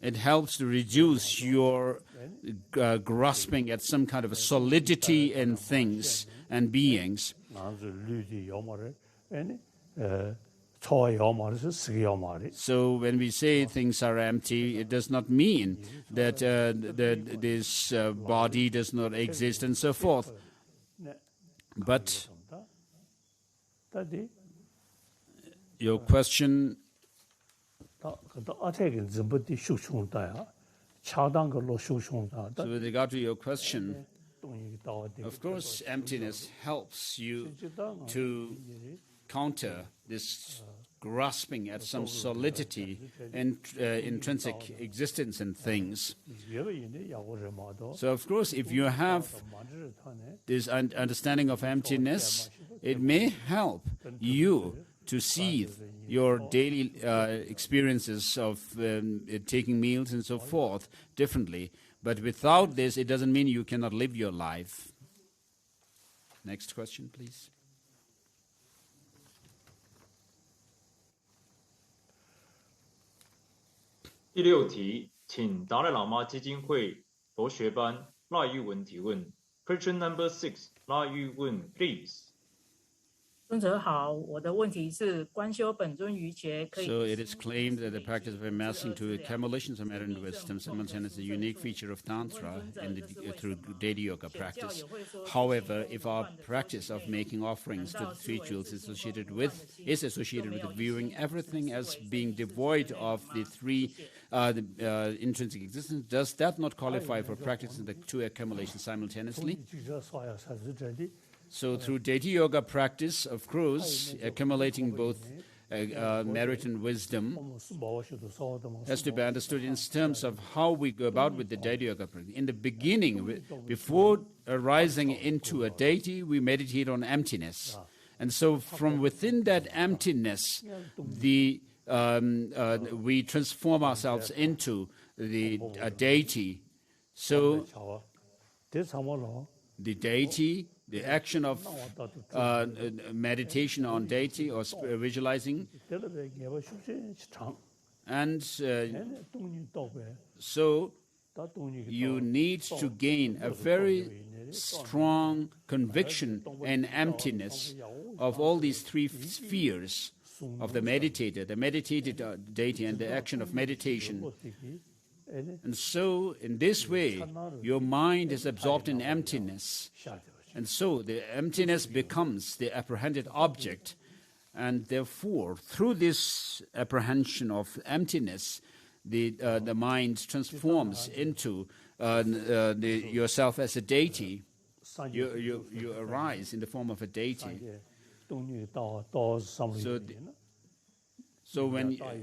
it helps to reduce your grasping at some kind of a solidity in things and beings. So when we say things are empty, it does not mean that this body does not exist and so forth. But your question... So with regard to your question, of course, emptiness helps you to counter this grasping at some solidity and intrinsic existence in things. So, of course, if you have this understanding of emptiness, it may help you to see your daily experiences of taking meals and so forth differently. But without this, it doesn't mean you cannot live your life. Next question, please.第六题，请达赖喇嘛基金会佛学班赖玉文提问。Question number 6， 赖玉文 ，please。尊者好，我的问题是观修本尊瑜伽可以。 So it is claimed that the practice of amassing to accumulations of merit and wisdom simultaneously is a unique feature of Tantra through daily yoga practice. However, if our practice of making offerings to the three jewels is associated with viewing everything as being devoid of the three intrinsic existence, does that not qualify for practicing the two accumulations simultaneously? So through deity yoga practice, of course, accumulating both merit and wisdom has to be understood in terms of how we go about with the deity yoga practice. In the beginning, before arising into a deity, we meditate on emptiness. And so from within that emptiness, we transform ourselves into the deity. So the deity, the action of meditation on deity or visualizing, and so you need to gain a very strong conviction and emptiness of all these three spheres of the meditated deity and the action of meditation. And so in this way, your mind is absorbed in emptiness. And so the emptiness becomes the apprehended object. And therefore, through this apprehension of emptiness, the mind transforms into yourself as a deity. You arise in the form of a deity. So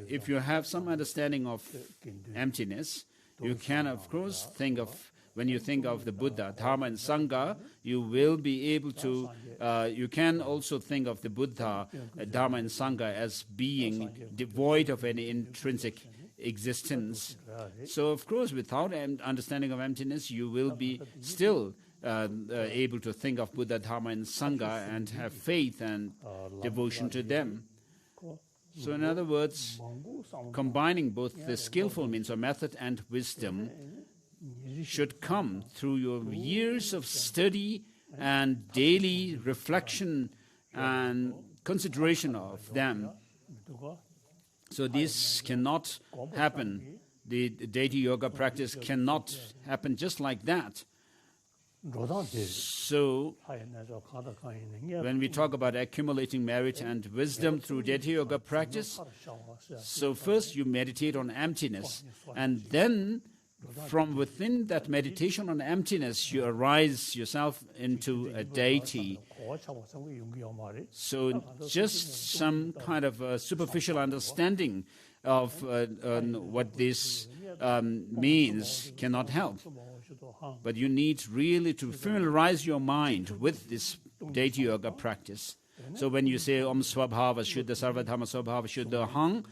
if you have some understanding of emptiness, you can, of course, think of, when you think of the Buddha, Dharma and Sangha, you will be able to, you can also think of the Buddha, Dharma and Sangha as being devoid of any intrinsic existence. So, of course, without an understanding of emptiness, you will be still able to think of Buddha, Dharma and Sangha and have faith and devotion to them. So in other words, combining both the skillful means or method and wisdom should come through your years of study and daily reflection and consideration of them. So this cannot happen. The deity yoga practice cannot happen just like that. So, when we talk about accumulating merit and wisdom through deity yoga practice, so first you meditate on emptiness, and then from within that meditation on emptiness, you arise yourself into a deity. So, just some kind of a superficial understanding of what this means cannot help. But you need really to familiarize your mind with this deity yoga practice. So when you say Om Swabhava Shuddha Sarvadharma Swabhava Shuddha Hang,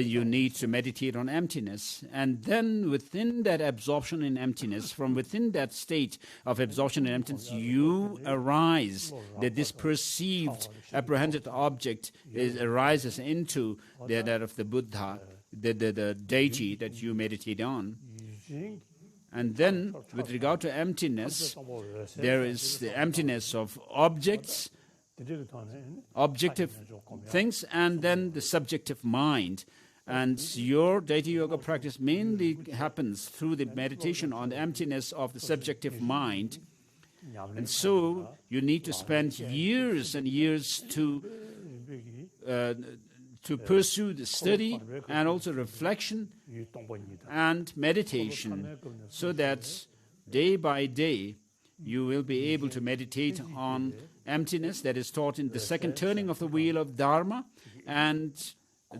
you need to meditate on emptiness. And then within that absorption in emptiness, from within that state of absorption in emptiness, you arise, that this perceived, apprehended object arises into that of the Buddha, the deity that you meditate on. And then, with regard to emptiness, there is the emptiness of objects, objective things, and then the subjective mind. And your deity yoga practice mainly happens through the meditation on the emptiness of the subjective mind. And so, you need to spend years and years to pursue the study and also reflection and meditation, so that day by day you will be able to meditate on emptiness that is taught in the second turning of the wheel of Dharma, and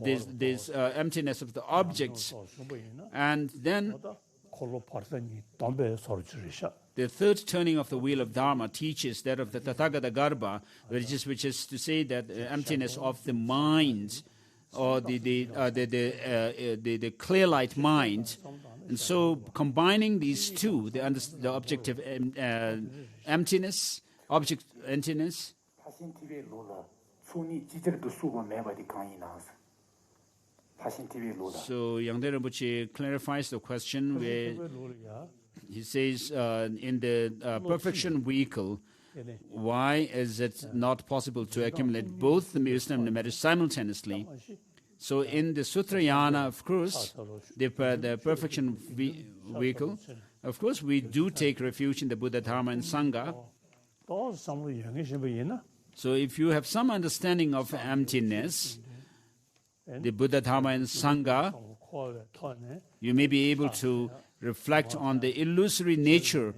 this emptiness of the objects, and then The third turning of the wheel of Dharma teaches that of the Tathagata Garbha, which is to say that emptiness of the mind, or the clear light mind. And so combining these two, the objective emptiness, object emptiness. So Yangde Rinpoche clarifies the question where he says in the perfection vehicle, why is it not possible to accumulate both the wisdom and the merit simultaneously? So in the Sutrayana, of course, the perfection vehicle, of course, we do take refuge in the Buddha, Dharma, and Sangha. So if you have some understanding of emptiness, the Buddha, Dharma, and Sangha, you may be able to reflect on the illusory nature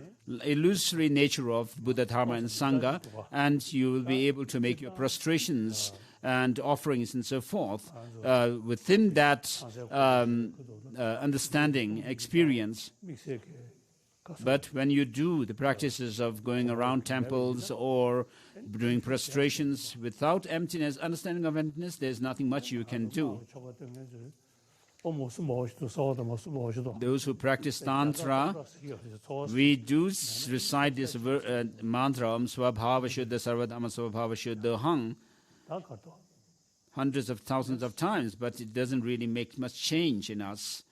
of Buddha, Dharma, and Sangha, and you will be able to make your prostrations and offerings and so forth within that understanding, experience. But when you do the practices of going around temples or doing prostrations without emptiness, understanding of emptiness, there's nothing much you can do. Those who practice Tantra, we do recite this mantra, Om Swabhava Shuddha Sarvadhamma Swabhava Shuddha Hang, hundreds of thousands of times, but it doesn't really make much change in us.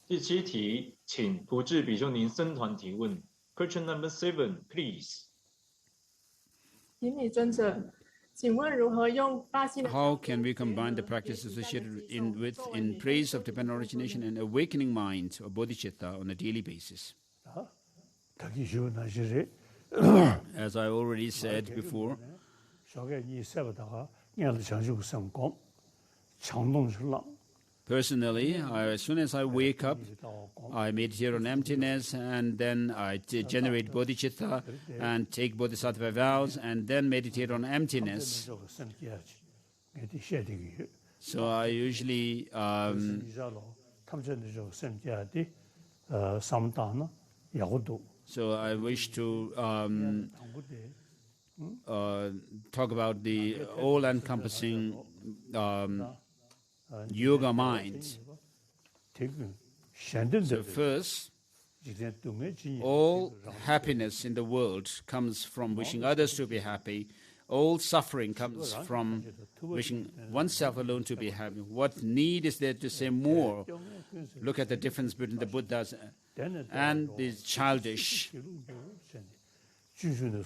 第7题，请普智比丘尼僧团提问。Question number 7, please. 顶礼尊者，请问如何用大心的 How can we combine the practice associated in praise of dependent origination and awakening mind or bodhicitta on a daily basis? As I already said before, personally, as soon as I wake up, I meditate on emptiness, and then I generate bodhicitta and take bodhisattva vows, and then meditate on emptiness. So I usually so I wish to talk about the all-encompassing yoga mind. So first, all happiness in the world comes from wishing others to be happy. All suffering comes from wishing oneself alone to be happy. What need is there to say more? Look at the difference between the Buddhas and the childish.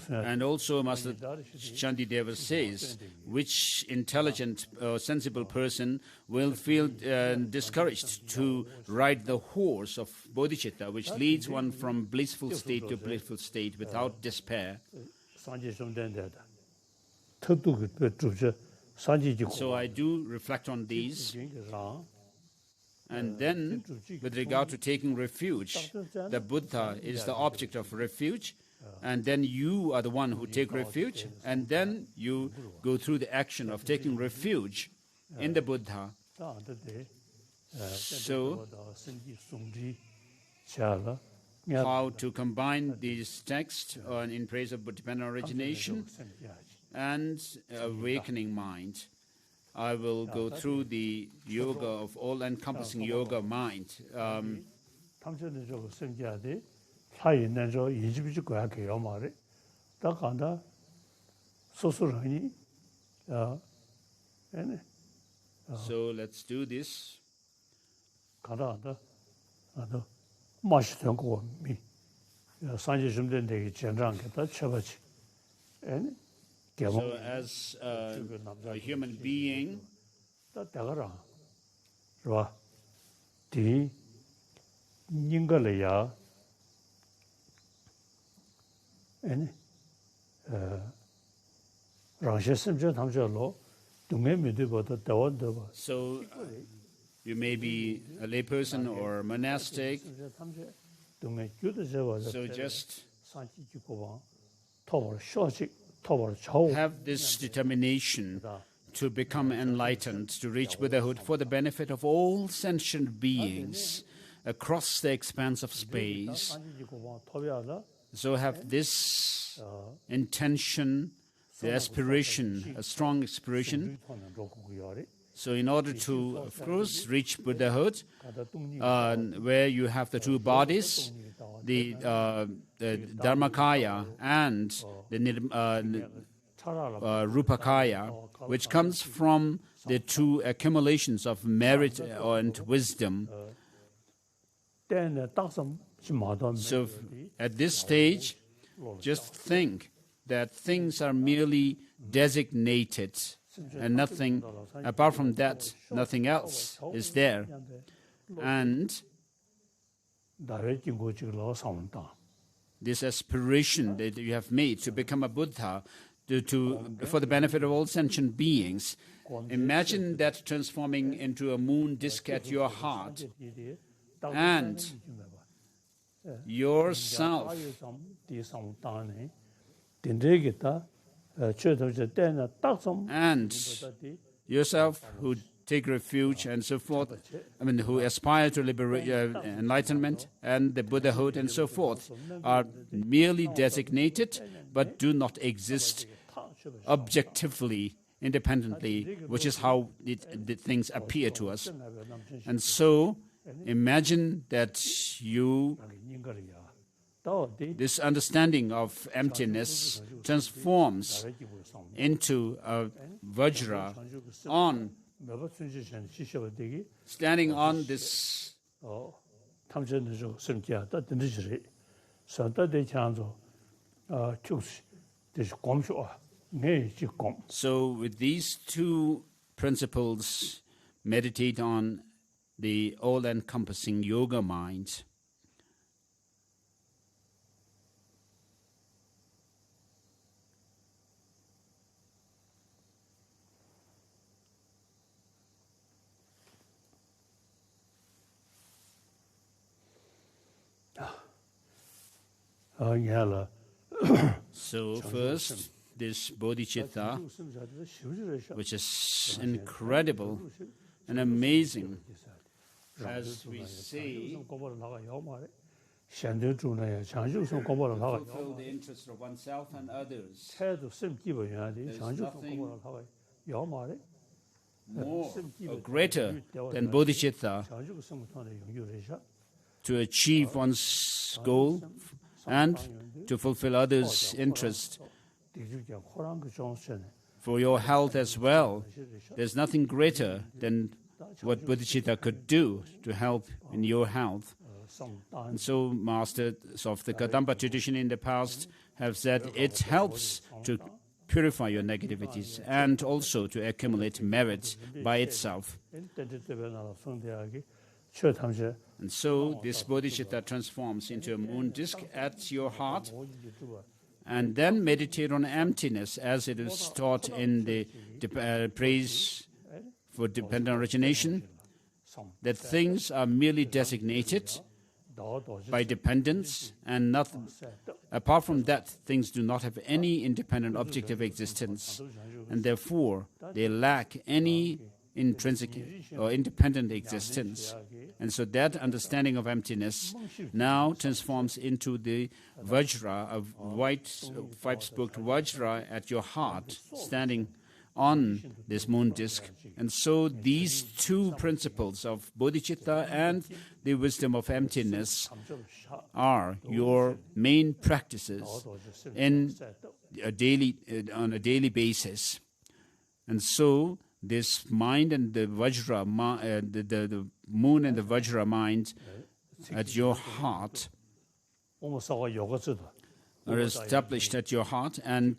And also Master Chandideva says, which intelligent or sensible person will feel discouraged to ride the horse of bodhicitta, which leads one from blissful state to blissful state without despair. So I do reflect on these. And then, with regard to taking refuge, the Buddha is the object of refuge, and then you are the one who take refuge, and then you go through the action of taking refuge in the Buddha. So, how to combine these texts in praise of dependent origination and awakening mind. I will go through the yoga of all-encompassing yoga mind. So let's do this. So as a human being, so you may be a layperson or a monastic, so just have this determination to become enlightened, to reach Buddhahood for the benefit of all sentient beings. across the expanse of space. So have this intention, the aspiration, a strong aspiration. So in order to, of course, reach Buddhahood, where you have the two bodies, the Dharmakaya and the Rupakaya, which comes from the two accumulations of merit and wisdom. So at this stage, just think that things are merely designated and nothing, apart from that, nothing else is there. And this aspiration that you have made to become a Buddha, for the benefit of all sentient beings, imagine that transforming into a moon disk at your heart, and yourself who take refuge and so forth, who aspire to enlightenment and the Buddhahood and so forth, are merely designated but do not exist objectively, independently, which is how the things appear to us. And so imagine that this understanding of emptiness transforms into a Vajra standing on this. So with these two principles, meditate on the all-encompassing yoga mind. So first, this bodhicitta, which is incredible and amazing, as we say, fulfill the interests of oneself and others. There's nothing more or greater than bodhicitta to achieve one's goal and to fulfill others' interest for your health as well. There's nothing greater than what bodhicitta could do to help in your health. And so masters of the Kadampa tradition in the past have said it helps to purify your negativities and also to accumulate merit by itself. And so this bodhicitta transforms into a moon disk at your heart, and then meditate on emptiness as it is taught in the praise for dependent origination, that things are merely designated by dependence and nothing. Apart from that, things do not have any independent objective existence, and therefore they lack any intrinsic or independent existence. And so that understanding of emptiness now transforms into the Vajra, a white, five-spoked Vajra at your heart, standing on this moon disk. And so these two principles of bodhicitta and the wisdom of emptiness are your main practices on a daily basis. And so this mind and the Vajra, the moon and the Vajra mind at your heart are established at your heart. And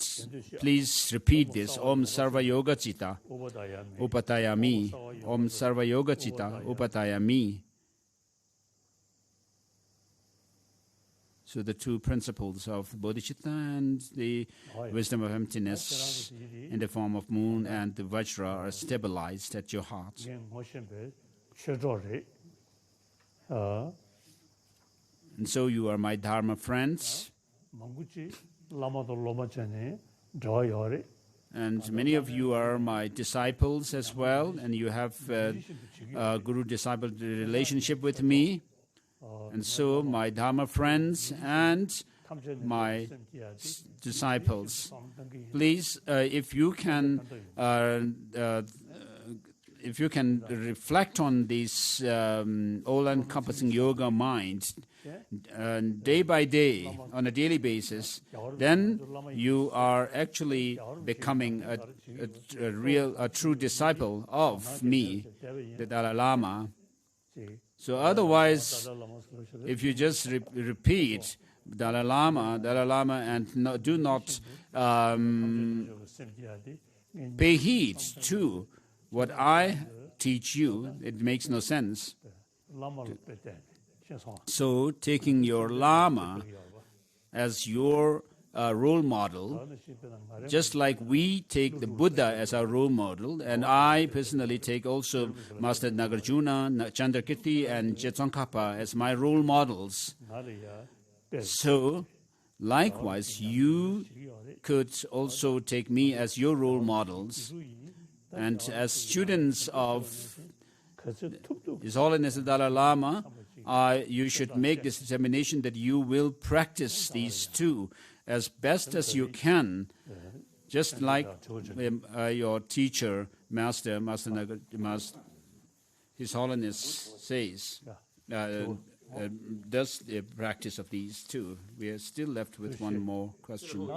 please repeat this: Om Sarva Yoga Citta Upatayami. Om Sarva Yoga Citta Upatayami. So the two principles of bodhicitta and the wisdom of emptiness in the form of moon and the Vajra are stabilized at your heart. And so you are my Dharma friends. And many of you are my disciples as well, and you have a guru-disciple relationship with me. And so, my Dharma friends and my disciples, please, if you can reflect on this all-encompassing yoga mind day by day, on a daily basis, then you are actually becoming a true disciple of me, the Dalai Lama. So otherwise, if you just repeat Dalai Lama, and do not pay heed to what I teach you, it makes no sense. So taking your Lama as your role model, just like we take the Buddha as our role model, and I personally take also Master Nagarjuna, Chandrakirti, and Tsongkhapa as my role models. So, likewise, you could also take me as your role models, and as students of His Holiness the Dalai Lama, you should make this determination that you will practice these two as best as you can, just like your teacher, Master His Holiness says, does the practice of these two. We are still left with one more question.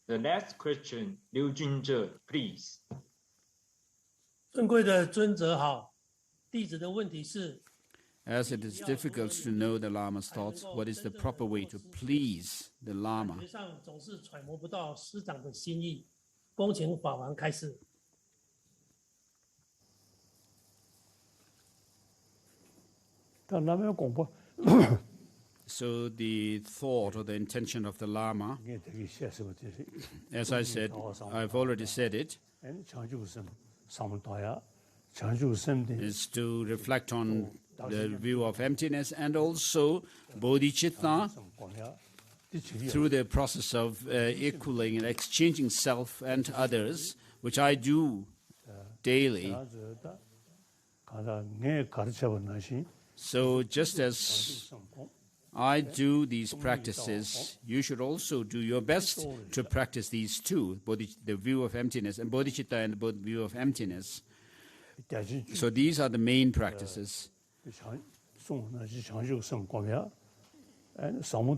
The last question, Liu Junzhe, please. 尊贵的尊者好，弟子的问题是。 As it is difficult to know the Lama's thoughts, what is the proper way to please the Lama? 感觉上总是揣摩不到师长的心意，恭请法王开示。 So the thought or the intention of the Lama, as I said, I've already said it, is to reflect on the view of emptiness and also bodhicitta through the process of equaling and exchanging self and others, which I do daily. So just as I do these practices, you should also do your best to practice these two, the view of emptiness and bodhicitta and the view of emptiness. So these are the main practices. So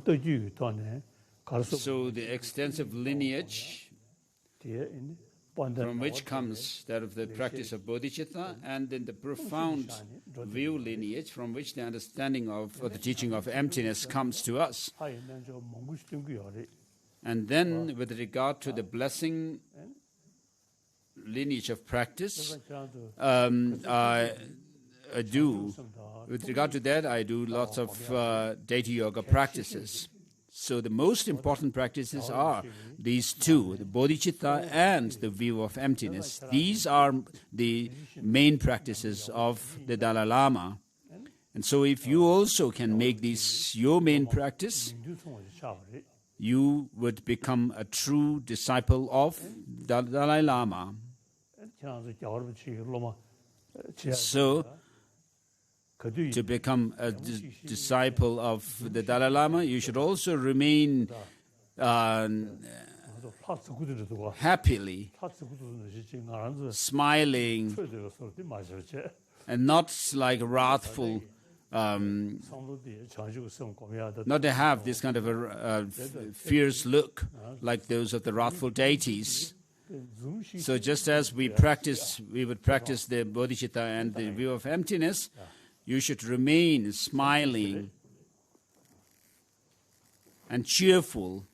the extensive lineage from which comes that of the practice of bodhicitta, and then the profound view lineage from which the understanding of or the teaching of emptiness comes to us. And then with regard to the blessing lineage of practice, I do, with regard to that, I do lots of deity yoga practices. So the most important practices are these two, the bodhicitta and the view of emptiness. These are the main practices of the Dalai Lama. And so if you also can make this your main practice, you would become a true disciple of the Dalai Lama. So, to become a disciple of the Dalai Lama, you should also remain happily, smiling, and not like wrathful, not to have this kind of a fierce look like those of the wrathful deities. So just as we would practice the bodhicitta and the view of emptiness, you should remain smiling and cheerful.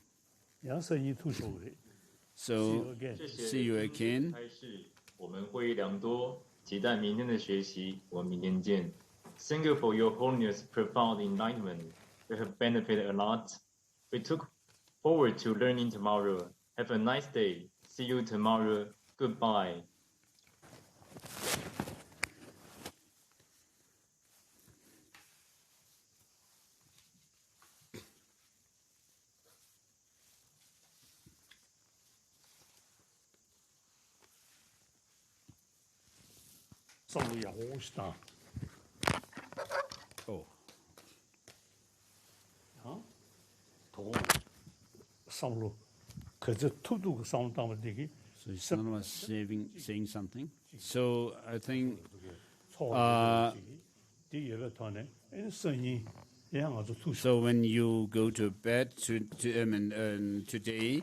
So, see you again. 我们会议良多，期待明天的学习。我们明天见。Thank you for your holiness, profound enlightenment. We have benefited a lot. We took forward to learning tomorrow. Have a nice day. See you tomorrow. Goodbye. Some of you Oh. 더 상로 그저 투두 상 담을 되기. So he's not saying something. So I think so when you go to bed today,